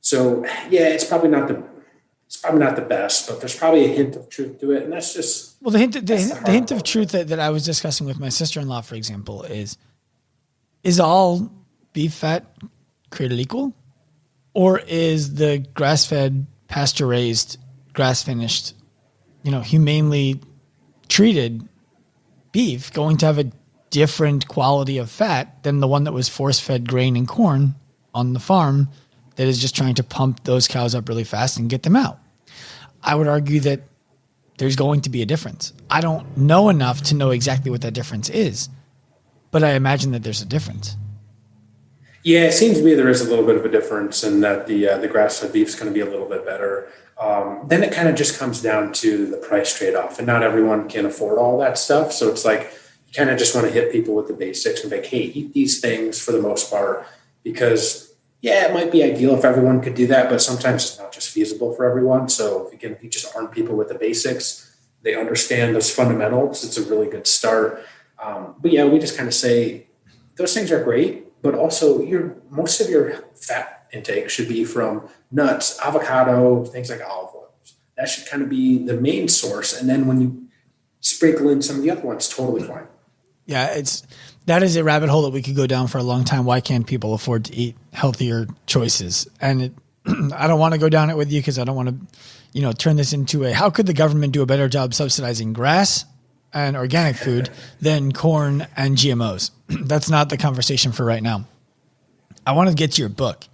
So yeah, it's probably not the best, but there's probably a hint of truth to it. And that's just, well, the hint of truth that I was discussing with my sister-in-law, for example, is all beef fat created equal? Or is the grass-fed, pasture-raised, grass-finished, humanely treated beef going to have a different quality of fat than the one that was force-fed grain and corn on the farm that is just trying to pump those cows up really fast and get them out? I would argue that there's going to be a difference. I don't know enough to know exactly what that difference is, but I imagine that there's a difference. Yeah, it seems to me there is a little bit of a difference in that the grass-fed beef is going to be a little bit better. Then it kind of just comes down to the price trade-off, and not everyone can afford all that stuff. So it's like you kind of just want to hit people with the basics and be like, hey, eat these things for the most part, because yeah, it might be ideal if everyone could do that, but sometimes it's not just feasible for everyone. So again, if you just arm people with the basics, they understand those fundamentals, it's a really good start. But yeah, we just kind of say those things are great, but also most of your fat intake should be from nuts, avocado, things like olive oils. That should kind of be the main source. And then when you sprinkle in some of the other ones, totally fine. Yeah, that is a rabbit hole that we could go down for a long time. Why can't people afford to eat healthier choices? And I don't want to go down it with you because I don't want to, turn this into how could the government do a better job subsidizing grass and organic food than corn and GMOs? That's not the conversation for right now. I want to get to your book.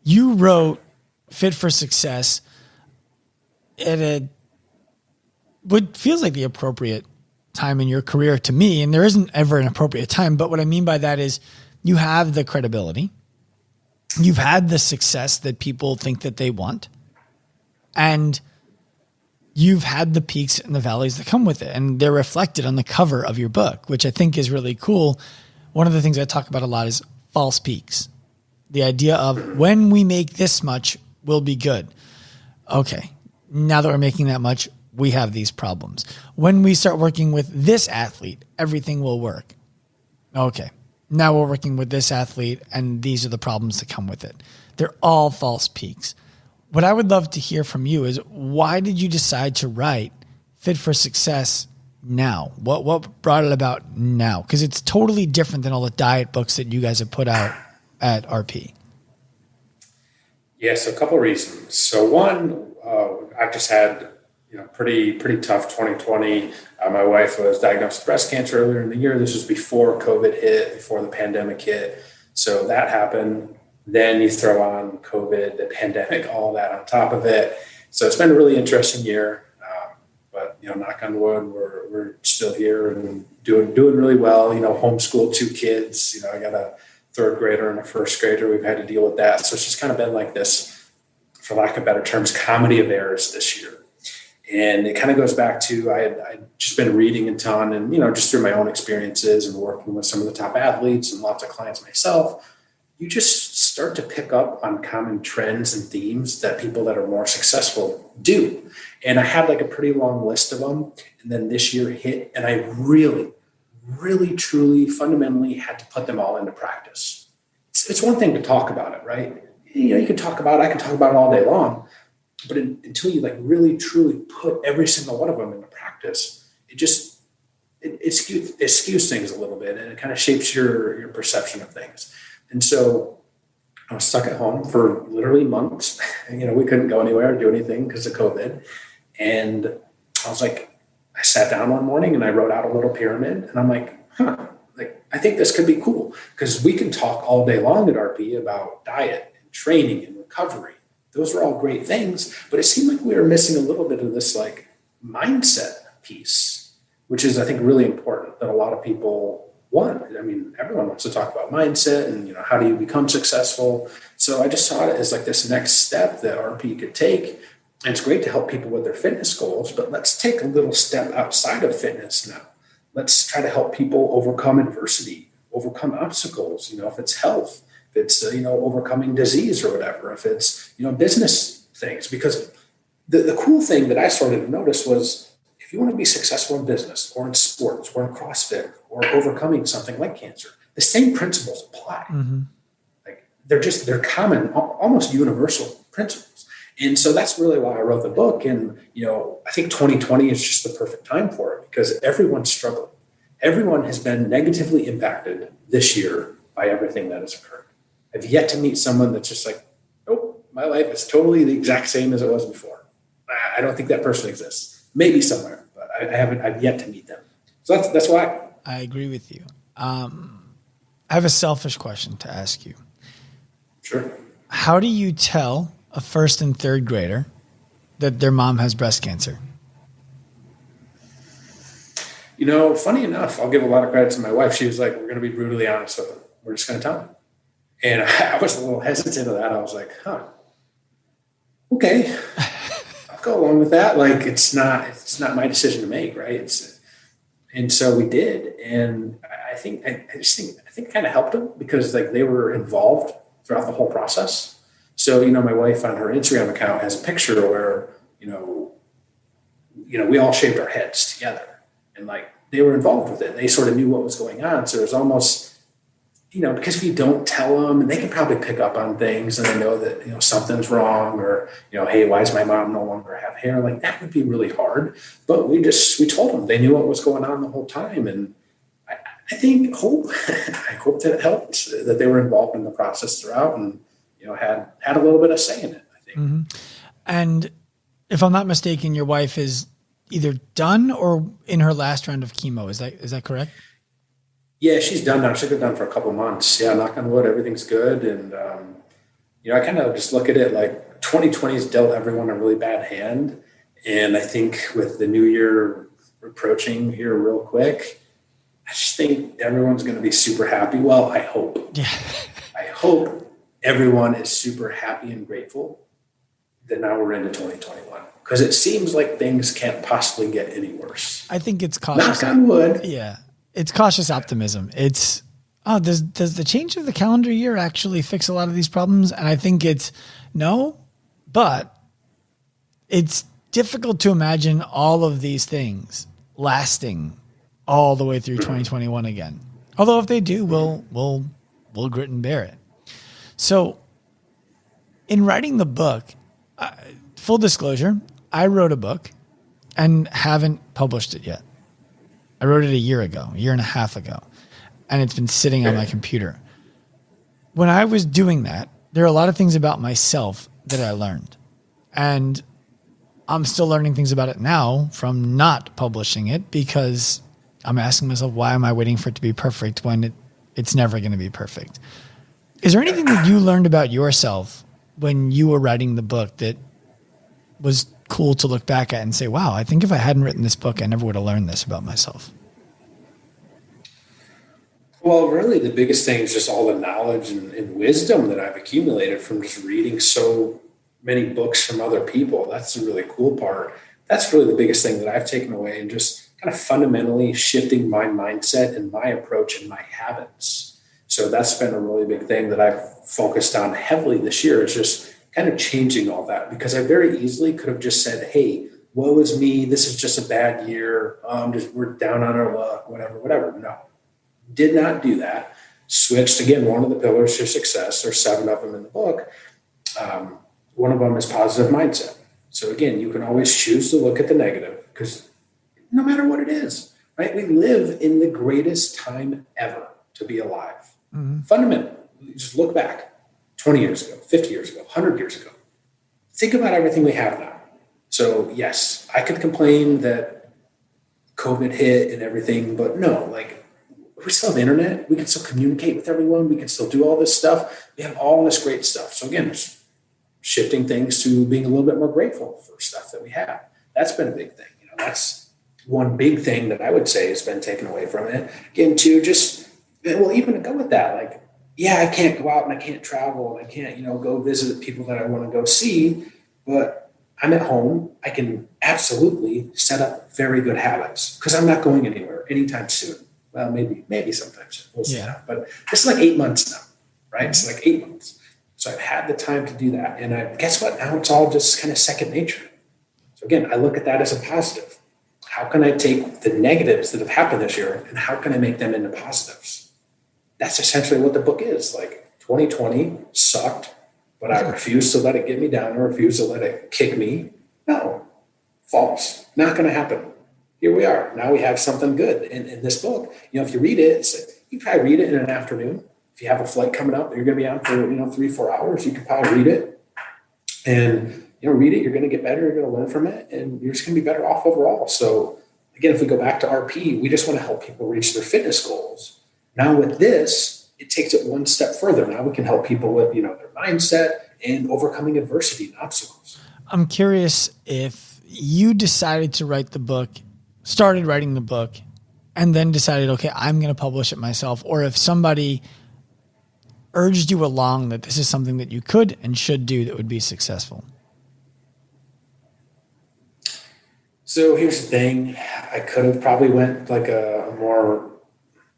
You wrote Fit for Success at what feels like the appropriate time in your career to me, and there isn't ever an appropriate time, but what I mean by that is you have the credibility, you've had the success that people think that they want, and you've had the peaks and the valleys that come with it, and they're reflected on the cover of your book, which I think is really cool. One of the things I talk about a lot is false peaks. The idea of when we make this much, we'll be good. Okay, now that we're making that much, we have these problems. When we start working with this athlete, everything will work. Okay, now we're working with this athlete, and these are the problems that come with it. They're all false peaks. What I would love to hear from you is, why did you decide to write Fit for Success now? What brought it about now? Because it's totally different than all the diet books that you guys have put out at RP. Yeah, so a couple of reasons. So one, I've just had pretty tough 2020. My wife was diagnosed with breast cancer earlier in the year. This was before COVID hit, before the pandemic hit. So that happened. Then you throw on COVID, the pandemic, all that on top of it. So it's been a really interesting year. But knock on wood, we're still here and doing really well. Homeschool 2 kids. I got a 3rd grader and a 1st grader. We've had to deal with that. So it's just kind of been like this, for lack of better terms, comedy of errors this year. And it kind of goes back to I'd just been reading a ton and, just through my own experiences and working with some of the top athletes and lots of clients myself, you just start to pick up on common trends and themes that people that are more successful do. And I had like a pretty long list of them. And then this year hit and I really, truly, fundamentally had to put them all into practice. It's one thing to talk about it, right? You can talk about it. I can talk about it all day long. But until you like really, truly put every single one of them into practice, it skews things a little bit and it kind of shapes your perception of things. And so I was stuck at home for literally months. We couldn't go anywhere or do anything because of COVID. And I was like, I sat down one morning and I wrote out a little pyramid and I'm like, I think this could be cool because we can talk all day long at RP about diet and training and recovery. Those are all great things, but it seemed like we were missing a little bit of this like mindset piece, which is, I think, really important that a lot of people want. I mean, everyone wants to talk about mindset and, how do you become successful? So I just saw it as like this next step that RP could take. And it's great to help people with their fitness goals, but let's take a little step outside of fitness now. Let's try to help people overcome adversity, overcome obstacles, if it's health, if it's, overcoming disease or whatever, if it's, business things. Because the cool thing that I started to notice was if you want to be successful in business or in sports or in CrossFit or overcoming something like cancer, the same principles apply. Mm-hmm. Like they're common, almost universal principles. And so that's really why I wrote the book. And, I think 2020 is just the perfect time for it because everyone's struggling. Everyone has been negatively impacted this year by everything that has occurred. I've yet to meet someone that's just like, nope, my life is totally the exact same as it was before. I don't think that person exists. Maybe somewhere, but I've yet to meet them. So that's why. I agree with you. I have a selfish question to ask you. Sure. How do you tell a 1st and 3rd grader that their mom has breast cancer? Funny enough, I'll give a lot of credit to my wife. She was like, we're going to be brutally honest with them. We're just going to tell them. And I was a little hesitant of that. I was like, okay, I'll go along with that. Like, it's not my decision to make, right? And so we did. And I think it kind of helped them because like they were involved throughout the whole process. So, my wife on her Instagram account has a picture where, we all shaved our heads together and like they were involved with it. They sort of knew what was going on. So it was almost, because if you don't tell them, and they can probably pick up on things and they know that, something's wrong or, hey, why does my mom no longer have hair? Like that would be really hard. But we told them they knew what was going on the whole time. And I hope that it helped that they were involved in the process throughout and, had a little bit of say in it, I think. Mm-hmm. And if I'm not mistaken, your wife is either done or in her last round of chemo. Is that correct? Yeah, she's done now. She's been done for a couple of months. Yeah, knock on wood, everything's good. And, I kind of just look at it like 2020 has dealt everyone a really bad hand. And I think with the new year approaching here real quick, I just think everyone's going to be super happy. Well, I hope. Yeah. I hope everyone is super happy and grateful that now we're into 2021 because it seems like things can't possibly get any worse. I think it's cautious. Knock on wood. Yeah. It's cautious optimism. It's, does the change of the calendar year actually fix a lot of these problems? And I think it's no, but it's difficult to imagine all of these things lasting all the way through 2021 again. Although if they do, we'll grit and bear it. So in writing the book, full disclosure, I wrote a book and haven't published it yet. I wrote it a year and a half ago, and it's been sitting on my computer. When I was doing that, there are a lot of things about myself that I learned. And I'm still learning things about it now from not publishing it, because I'm asking myself, why am I waiting for it to be perfect when it's never going to be perfect? Is there anything that you learned about yourself when you were writing the book that was cool to look back at and say, wow, I think if I hadn't written this book, I never would have learned this about myself? Well, really, the biggest thing is just all the knowledge and wisdom that I've accumulated from just reading so many books from other people. That's the really cool part. That's really the biggest thing that I've taken away, and just kind of fundamentally shifting my mindset and my approach and my habits. So that's been a really big thing that I've focused on heavily this year, is just kind of changing all that, because I very easily could have just said, hey, woe is me. This is just a bad year. We're down on our luck, whatever. No, did not do that. Switched, again, one of the pillars to success. There's 7 of them in the book. One of them is positive mindset. So again, you can always choose to look at the negative, because no matter what it is, right? We live in the greatest time ever to be alive. Mm-hmm. Fundamentally, just look back 20 years ago, 50 years ago, 100 years ago. Think about everything we have now. So yes, I could complain that COVID hit and everything, but no, like, we still have internet. We can still communicate with everyone. We can still do all this stuff. We have all this great stuff. So again, just shifting things to being a little bit more grateful for stuff that we have. That's been a big thing. That's one big thing that I would say has been taken away from it. Again, to just, well, even to go with that, like, yeah, I can't go out and I can't travel and I can't, go visit people that I want to go see, but I'm at home. I can absolutely set up very good habits, because I'm not going anywhere anytime soon. Well, maybe sometimes we'll see that, but this is like 8 months now, right? It's like 8 months. So I've had the time to do that. And guess what? Now it's all just kind of second nature. So again, I look at that as a positive. How can I take the negatives that have happened this year and how can I make them into positives? That's essentially what the book is. Like, 2020 sucked, but I refuse to let it get me down. I refuse to let it kick me. No, false. Not going to happen. Here we are. Now we have something good in this book. If you read it, you probably read it in an afternoon. If you have a flight coming up, you're going to be on for 3-4 hours. You can probably read it, and read it. You're going to get better. You're going to learn from it, and you're just going to be better off overall. So again, if we go back to RP, we just want to help people reach their fitness goals. Now with this, it takes it one step further. Now we can help people with their mindset and overcoming adversity and obstacles. I'm curious if you decided to write the book, started writing the book, and then decided, okay, I'm going to publish it myself, or if somebody urged you along that this is something that you could and should do that would be successful. So here's the thing. I could have probably went like a more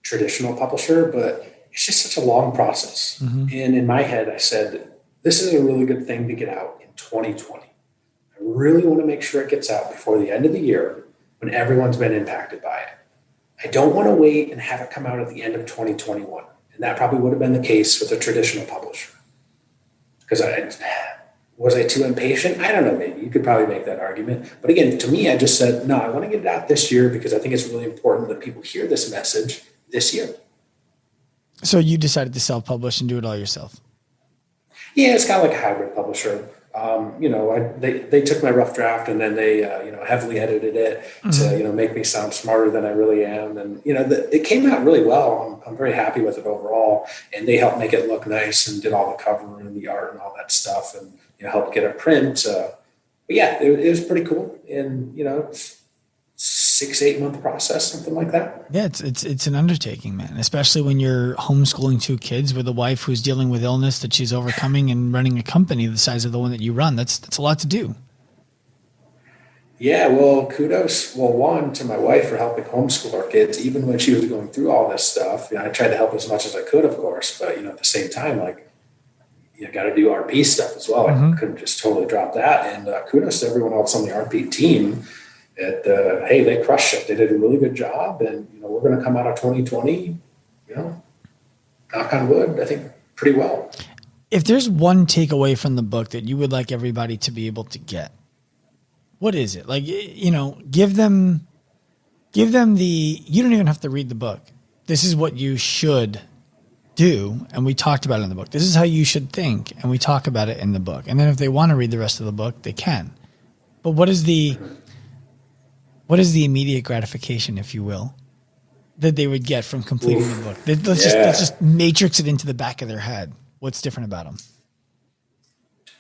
traditional publisher, but it's just such a long process. Mm-hmm. And in my head, I said, this is a really good thing to get out in 2020. I really want to make sure it gets out before the end of the year when everyone's been impacted by it. I don't want to wait and have it come out at the end of 2021. And that probably would have been the case with a traditional publisher. Because was I too impatient? I don't know, maybe. You could probably make that argument. But again, to me, I just said, no, I want to get it out this year because I think it's really important that people hear this message this year. So you decided to self-publish and do it all yourself? Yeah, it's kind of like a hybrid publisher. They took my rough draft and then they, heavily edited it to, make me sound smarter than I really am. And, it came out really well. I'm very happy with it overall. And they helped make it look nice and did all the cover and the art and all that stuff and, helped get a print. But yeah, it was pretty cool. And, 6-8 month process, something like that. Yeah, it's an undertaking, man, especially when you're homeschooling 2 kids with a wife who's dealing with illness that she's overcoming and running a company the size of the one that you run. That's a lot to do. Yeah, well, kudos. Well, one, to my wife for helping homeschool our kids, even when she was going through all this stuff. I tried to help as much as I could, of course, but at the same time, you got to do RP stuff as well. I couldn't just totally drop that. And kudos to everyone else on the RP team. Hey, they crushed it. They did a really good job, and we're going to come out of 2020, knock on wood, I think pretty well. If there's one takeaway from the book that you would like everybody to be able to get, what is it? Give them you don't even have to read the book. This is what you should do, and we talked about it in the book. This is how you should think, and we talk about it in the book. And then if they want to read the rest of the book, they can. But what is the immediate gratification, if you will, that they would get from completing the book? Let's just matrix it into the back of their head. What's different about them?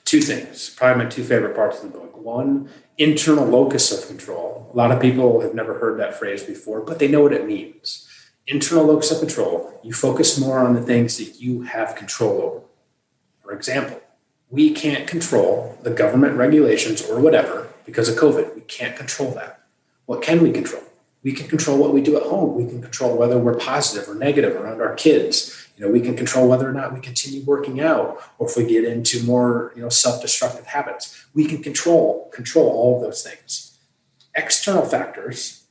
Two things, probably my two favorite parts of the book. One, internal locus of control. A lot of people have never heard that phrase before, but they know what it means. Internal locus of control, you focus more on the things that you have control over. For example, we can't control the government regulations or whatever because of COVID. We can't control that. What can we control? We can control what we do at home. We can control whether we're positive or negative around our kids. We can control whether or not we continue working out, or if we get into more, self-destructive habits. We can control all of those things. External factors,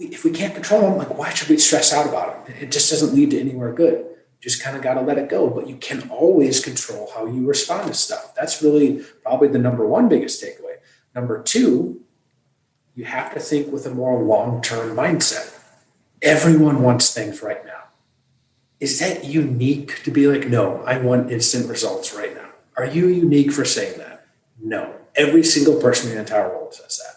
if we can't control them, why should we stress out about them? It just doesn't lead to anywhere good. Just kind of got to let it go. But you can always control how you respond to stuff. That's really probably the number one biggest takeaway. Number two, you have to think with a more long-term mindset. Everyone wants things right now. Is that unique to be like, no, I want instant results right now? Are you unique for saying that? No. Every single person in the entire world says that.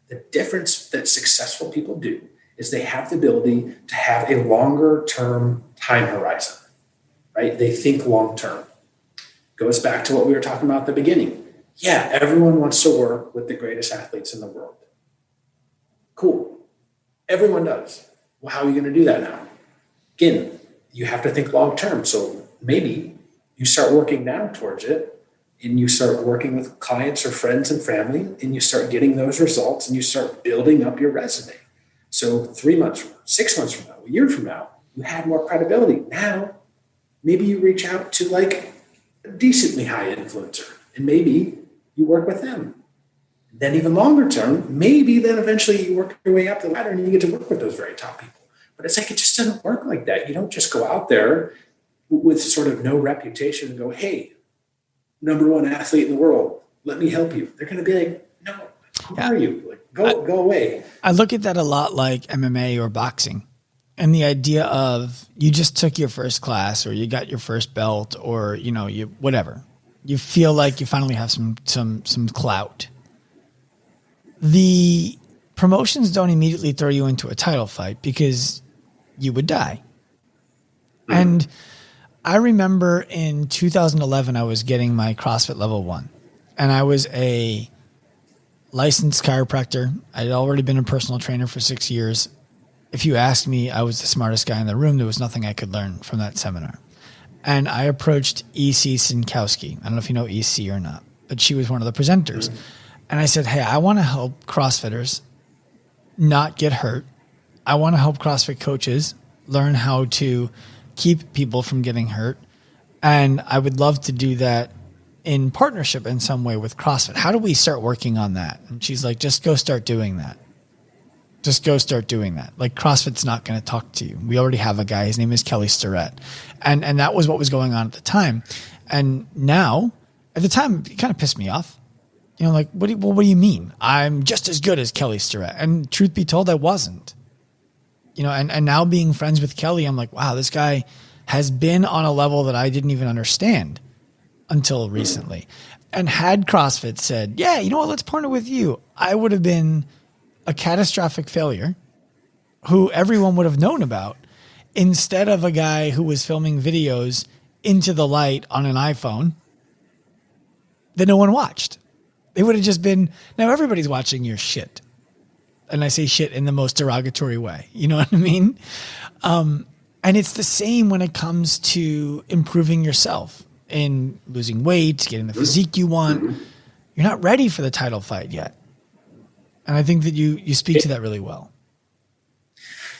The difference that successful people do is they have the ability to have a longer term time horizon, right? They think long term. Goes back to what we were talking about at the beginning. Yeah, everyone wants to work with the greatest athletes in the world. Cool. Everyone does. Well, how are you going to do that now? Again, you have to think long term. So maybe you start working now towards it, and you start working with clients or friends and family, and you start getting those results, and you start building up your resume. So 3 months from now, 6 months from now, a year from now, you have more credibility. Now, maybe you reach out to a decently high influencer, and maybe you work with them. Then even longer term, maybe then eventually you work your way up the ladder and you get to work with those very top people. But it's it just doesn't work like that. You don't just go out there with sort of no reputation and go, hey, number one athlete in the world, let me help you. They're going to be like, no, who are you? Go away. I look at that a lot like MMA or boxing, and the idea of you just took your first class, or you got your first belt, or you whatever. You feel like you finally have some clout. The promotions don't immediately throw you into a title fight because you would die. Mm-hmm. And I remember in 2011, I was getting my CrossFit level 1, and I was a licensed chiropractor. I'd already been a personal trainer for 6 years. If you asked me, I was the smartest guy in the room. There was nothing I could learn from that seminar. And I approached E.C. Sinkowski. I don't know if you know E.C. or not, but she was one of the presenters. Mm-hmm. And I said, hey, I want to help CrossFitters not get hurt. I want to help CrossFit coaches learn how to keep people from getting hurt. And I would love to do that in partnership in some way with CrossFit. How do we start working on that? And she's like, just go start doing that. Just go start doing that. CrossFit's not going to talk to you. We already have a guy. His name is Kelly Starrett. And that was what was going on at the time. And now, at the time, it kind of pissed me off. What do you mean? I'm just as good as Kelly Starrett. And truth be told, I wasn't. And now being friends with Kelly, I'm like, wow, this guy has been on a level that I didn't even understand until recently. And had CrossFit said, yeah, you know what, let's partner with you, I would have been a catastrophic failure who everyone would have known about, instead of a guy who was filming videos into the light on an iPhone that no one watched. They would have just been, now everybody's watching your shit. And I say shit in the most derogatory way. You know what I mean? And it's the same when it comes to improving yourself in losing weight, getting the physique you want. You're not ready for the title fight yet. And I think that you speak to that really well.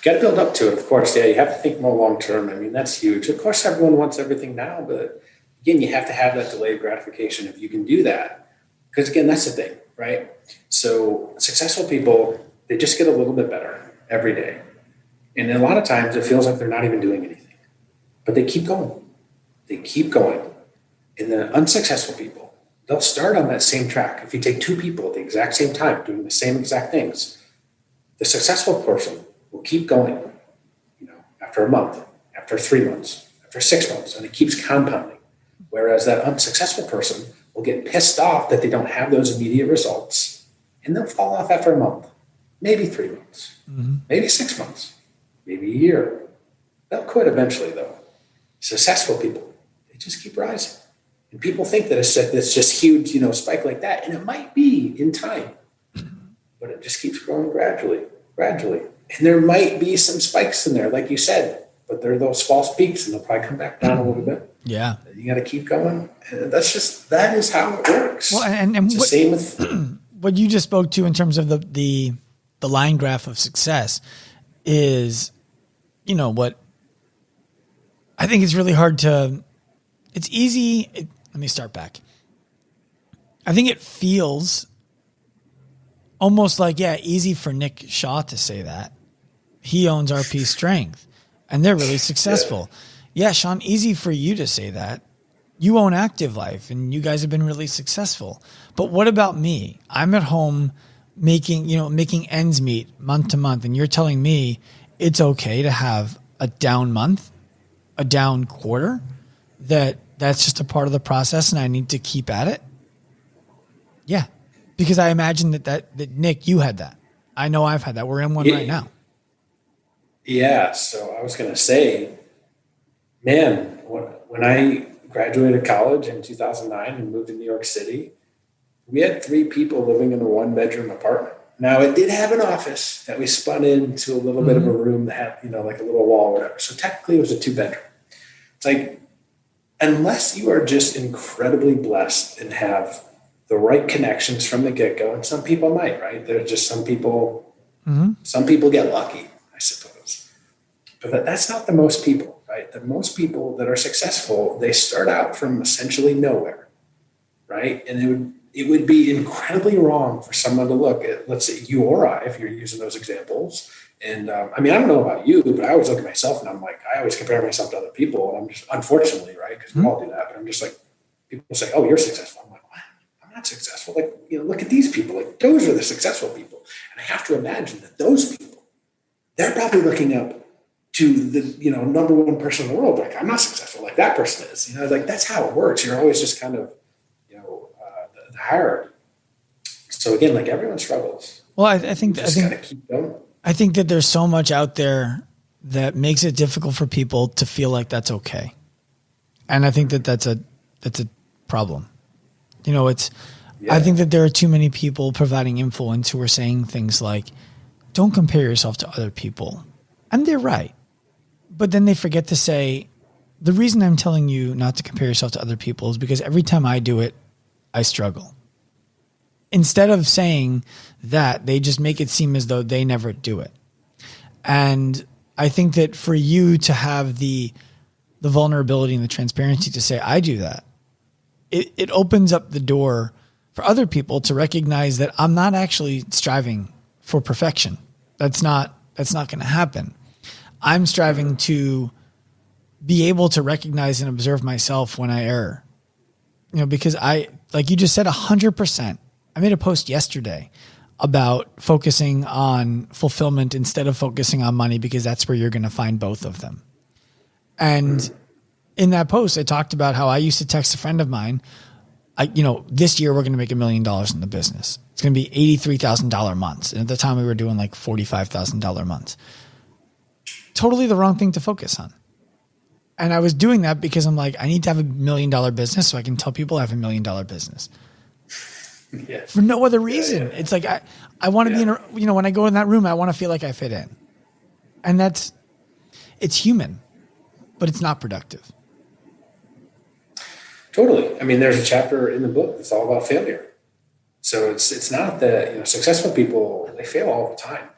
Got to build up to it, of course. Yeah, you have to think more long term. I mean, that's huge. Of course, everyone wants everything now, but again, you have to have that delayed gratification if you can do that. Because again, that's the thing, right? So successful people, they just get a little bit better every day. And a lot of times it feels like they're not even doing anything, but they keep going. They keep going. And the unsuccessful people, they'll start on that same track. If you take two people at the exact same time doing the same exact things, the successful person will keep going, after a month, after 3 months, after 6 months, and it keeps compounding. Whereas that unsuccessful person will get pissed off that they don't have those immediate results, and they'll fall off after a month, maybe 3 months, maybe 6 months, maybe a year. They'll quit eventually, though. Successful people, they just keep rising. And people think that it's this just huge, spike like that, and it might be in time, but it just keeps growing gradually. And there might be some spikes in there, like you said, but they're those false peaks, and they'll probably come back down a little bit. Yeah. You got to keep going. And that is how it works. Well, and it's the same with what you just spoke to in terms of the line graph of success is, what I think it's really hard to, it's easy. Let me start back. I think it feels almost like, easy for Nick Shaw to say that. He owns RP Strength and they're really successful. Yeah, Sean, easy for you to say that. You own Active Life and you guys have been really successful. But what about me? I'm at home making ends meet month to month, and you're telling me it's okay to have a down month, a down quarter, that's just a part of the process and I need to keep at it? Yeah. Because I imagine that Nick, you had that. I know I've had that. We're in one right now. Yeah. So I was going to say, man, when I graduated college in 2009 and moved to New York City, we had 3 people living in a 1-bedroom apartment. Now, it did have an office that we spun into a little bit of a room that had, like a little wall or whatever. So technically it was a 2-bedroom. It's like, unless you are just incredibly blessed and have the right connections from the get-go, and some people might, right? There's just some people get lucky, I suppose. But that's not the most people, right? The most people that are successful, they start out from essentially nowhere, right? And it would be incredibly wrong for someone to look at, let's say you or I, if you're using those examples. And I don't know about you, but I always look at myself and I'm like, I always compare myself to other people. And I'm just, unfortunately, right? Because we all do that. But I'm just like, people say, oh, you're successful. I'm like, what? I'm not successful. Like, look at these people. Like, those are the successful people. And I have to imagine that those people, they're probably looking up to the, number one person in the world. Like, I'm not successful like that person is. Like, that's how it works. You're always just kind of, the hierarchy. So again, like, everyone struggles. Well, I think gotta keep going. I think that there's so much out there that makes it difficult for people to feel like that's okay. And I think that that's a problem. I think that there are too many people providing influence who are saying things like, don't compare yourself to other people. And they're right. But then they forget to say, the reason I'm telling you not to compare yourself to other people is because every time I do it, I struggle. Instead of saying that, they just make it seem as though they never do it. And I think that for you to have the vulnerability and the transparency to say, I do that, it opens up the door for other people to recognize that I'm not actually striving for perfection. That's not going to happen. I'm striving to be able to recognize and observe myself when I err. Because like you just said, 100%. I made a post yesterday about focusing on fulfillment instead of focusing on money, because that's where you're going to find both of them. And in that post, I talked about how I used to text a friend of mine, this year we're going to make $1 million in the business. It's going to be $83,000 months. And at the time we were doing like $45,000 months. Totally the wrong thing to focus on. And I was doing that because I'm like, I need to have $1 million business so I can tell people I have $1 million business. Yeah. For no other reason. Yeah. It's like, I want to be in when I go in that room, I want to feel like I fit in. And it's human, but it's not productive. Totally. I mean, there's a chapter in the book that's all about failure. So it's not that, successful people, they fail all the time.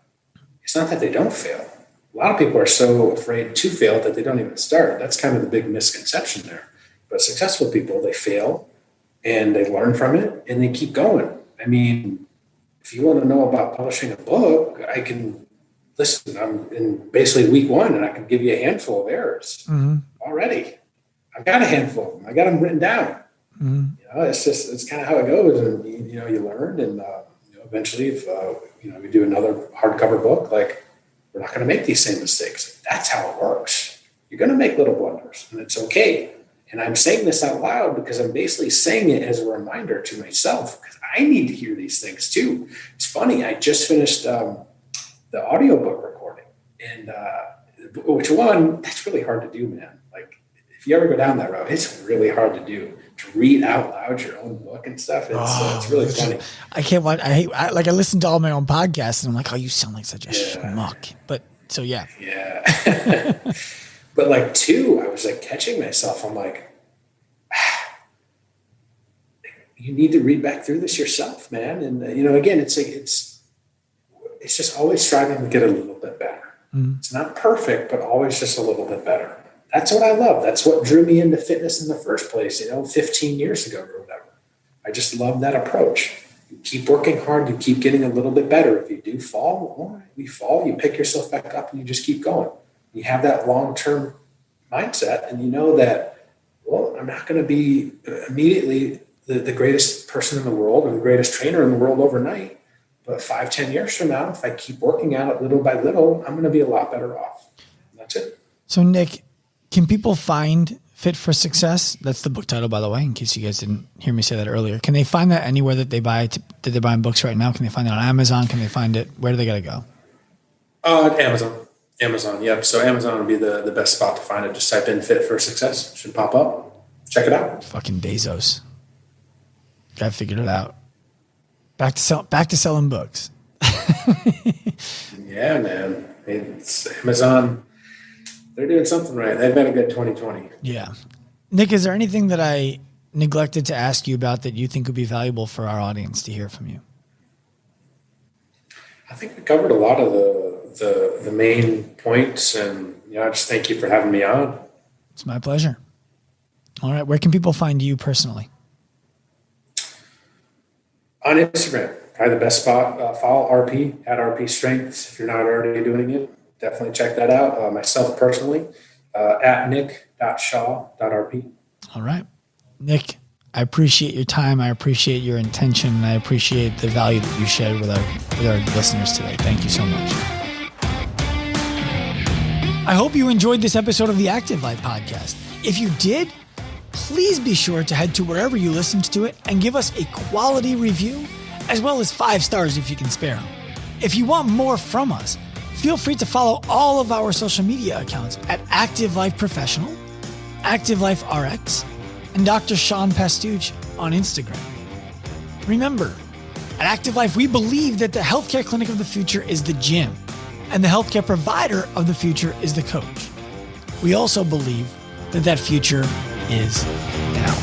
It's not that they don't fail. A lot of people are so afraid to fail that they don't even start. That's kind of the big misconception there. But successful people, they fail and they learn from it and they keep going. I mean, if you want to know about publishing a book, I can listen. I'm in basically week 1 and I can give you a handful of errors already. I've got a handful of them. I got them written down. It's kind of how it goes. And, you learn. And eventually, if, we do another hardcover book, like, we're not going to make these same mistakes. That's how it works. You're going to make little blunders, and it's okay. And I'm saying this out loud because I'm basically saying it as a reminder to myself, because I need to hear these things too. It's funny. I just finished the audiobook recording, and which one, that's really hard to do, man. Like, if you ever go down that road, it's really hard to do, to read out loud your own book and stuff. It's really funny. I can't watch. I listen to all my own podcasts, and I'm like, oh, you sound like such a schmuck. But so yeah. But like two, I was like catching myself. I'm like, you need to read back through this yourself, man. And again, it's like it's just always striving to get a little bit better. Mm-hmm. It's not perfect, but always just a little bit better. That's what I love. That's what drew me into fitness in the first place, 15 years ago or whatever. I just love that approach. You keep working hard, you keep getting a little bit better. If you do fall, all right, you fall, you pick yourself back up and you just keep going. You have that long-term mindset, and you know that, well, I'm not going to be immediately the greatest person in the world or the greatest trainer in the world overnight. But 5-10 years from now, if I keep working out it little by little, I'm going to be a lot better off. And that's it. So, Nick, can people find Fit for Success? That's the book title, by the way, in case you guys didn't hear me say that earlier. Can they find that anywhere that they buy? That they're buying books right now? Can they find it on Amazon? Can they find it? Where do they got to go? Amazon, yep. So Amazon would be the best spot to find it. Just type in Fit for Success. It should pop up. Check it out. Fucking Bezos. Guy figured it out. Back to selling books. Yeah, man. It's Amazon. They're doing something right. They've had a good 2020. Yeah. Nick, is there anything that I neglected to ask you about that you think would be valuable for our audience to hear from you? I think we covered a lot of the main points, and I just thank you for having me on. It's my pleasure. All right. Where can people find you personally? On Instagram, probably the best spot. Follow RP at RP Strengths if you're not already doing it. Definitely check that out. Myself personally, at nick.shaw.rp. All right. Nick, I appreciate your time. I appreciate your intention. And I appreciate the value that you shared with our listeners today. Thank you so much. I hope you enjoyed this episode of the Active Life Podcast. If you did, please be sure to head to wherever you listened to it and give us a quality review, as well as 5 stars if you can spare them. If you want more from us, feel free to follow all of our social media accounts at Active Life Professional, Active Life RX, and Dr. Sean Pastuch on Instagram. Remember, at Active Life, we believe that the healthcare clinic of the future is the gym, and the healthcare provider of the future is the coach. We also believe that future is now.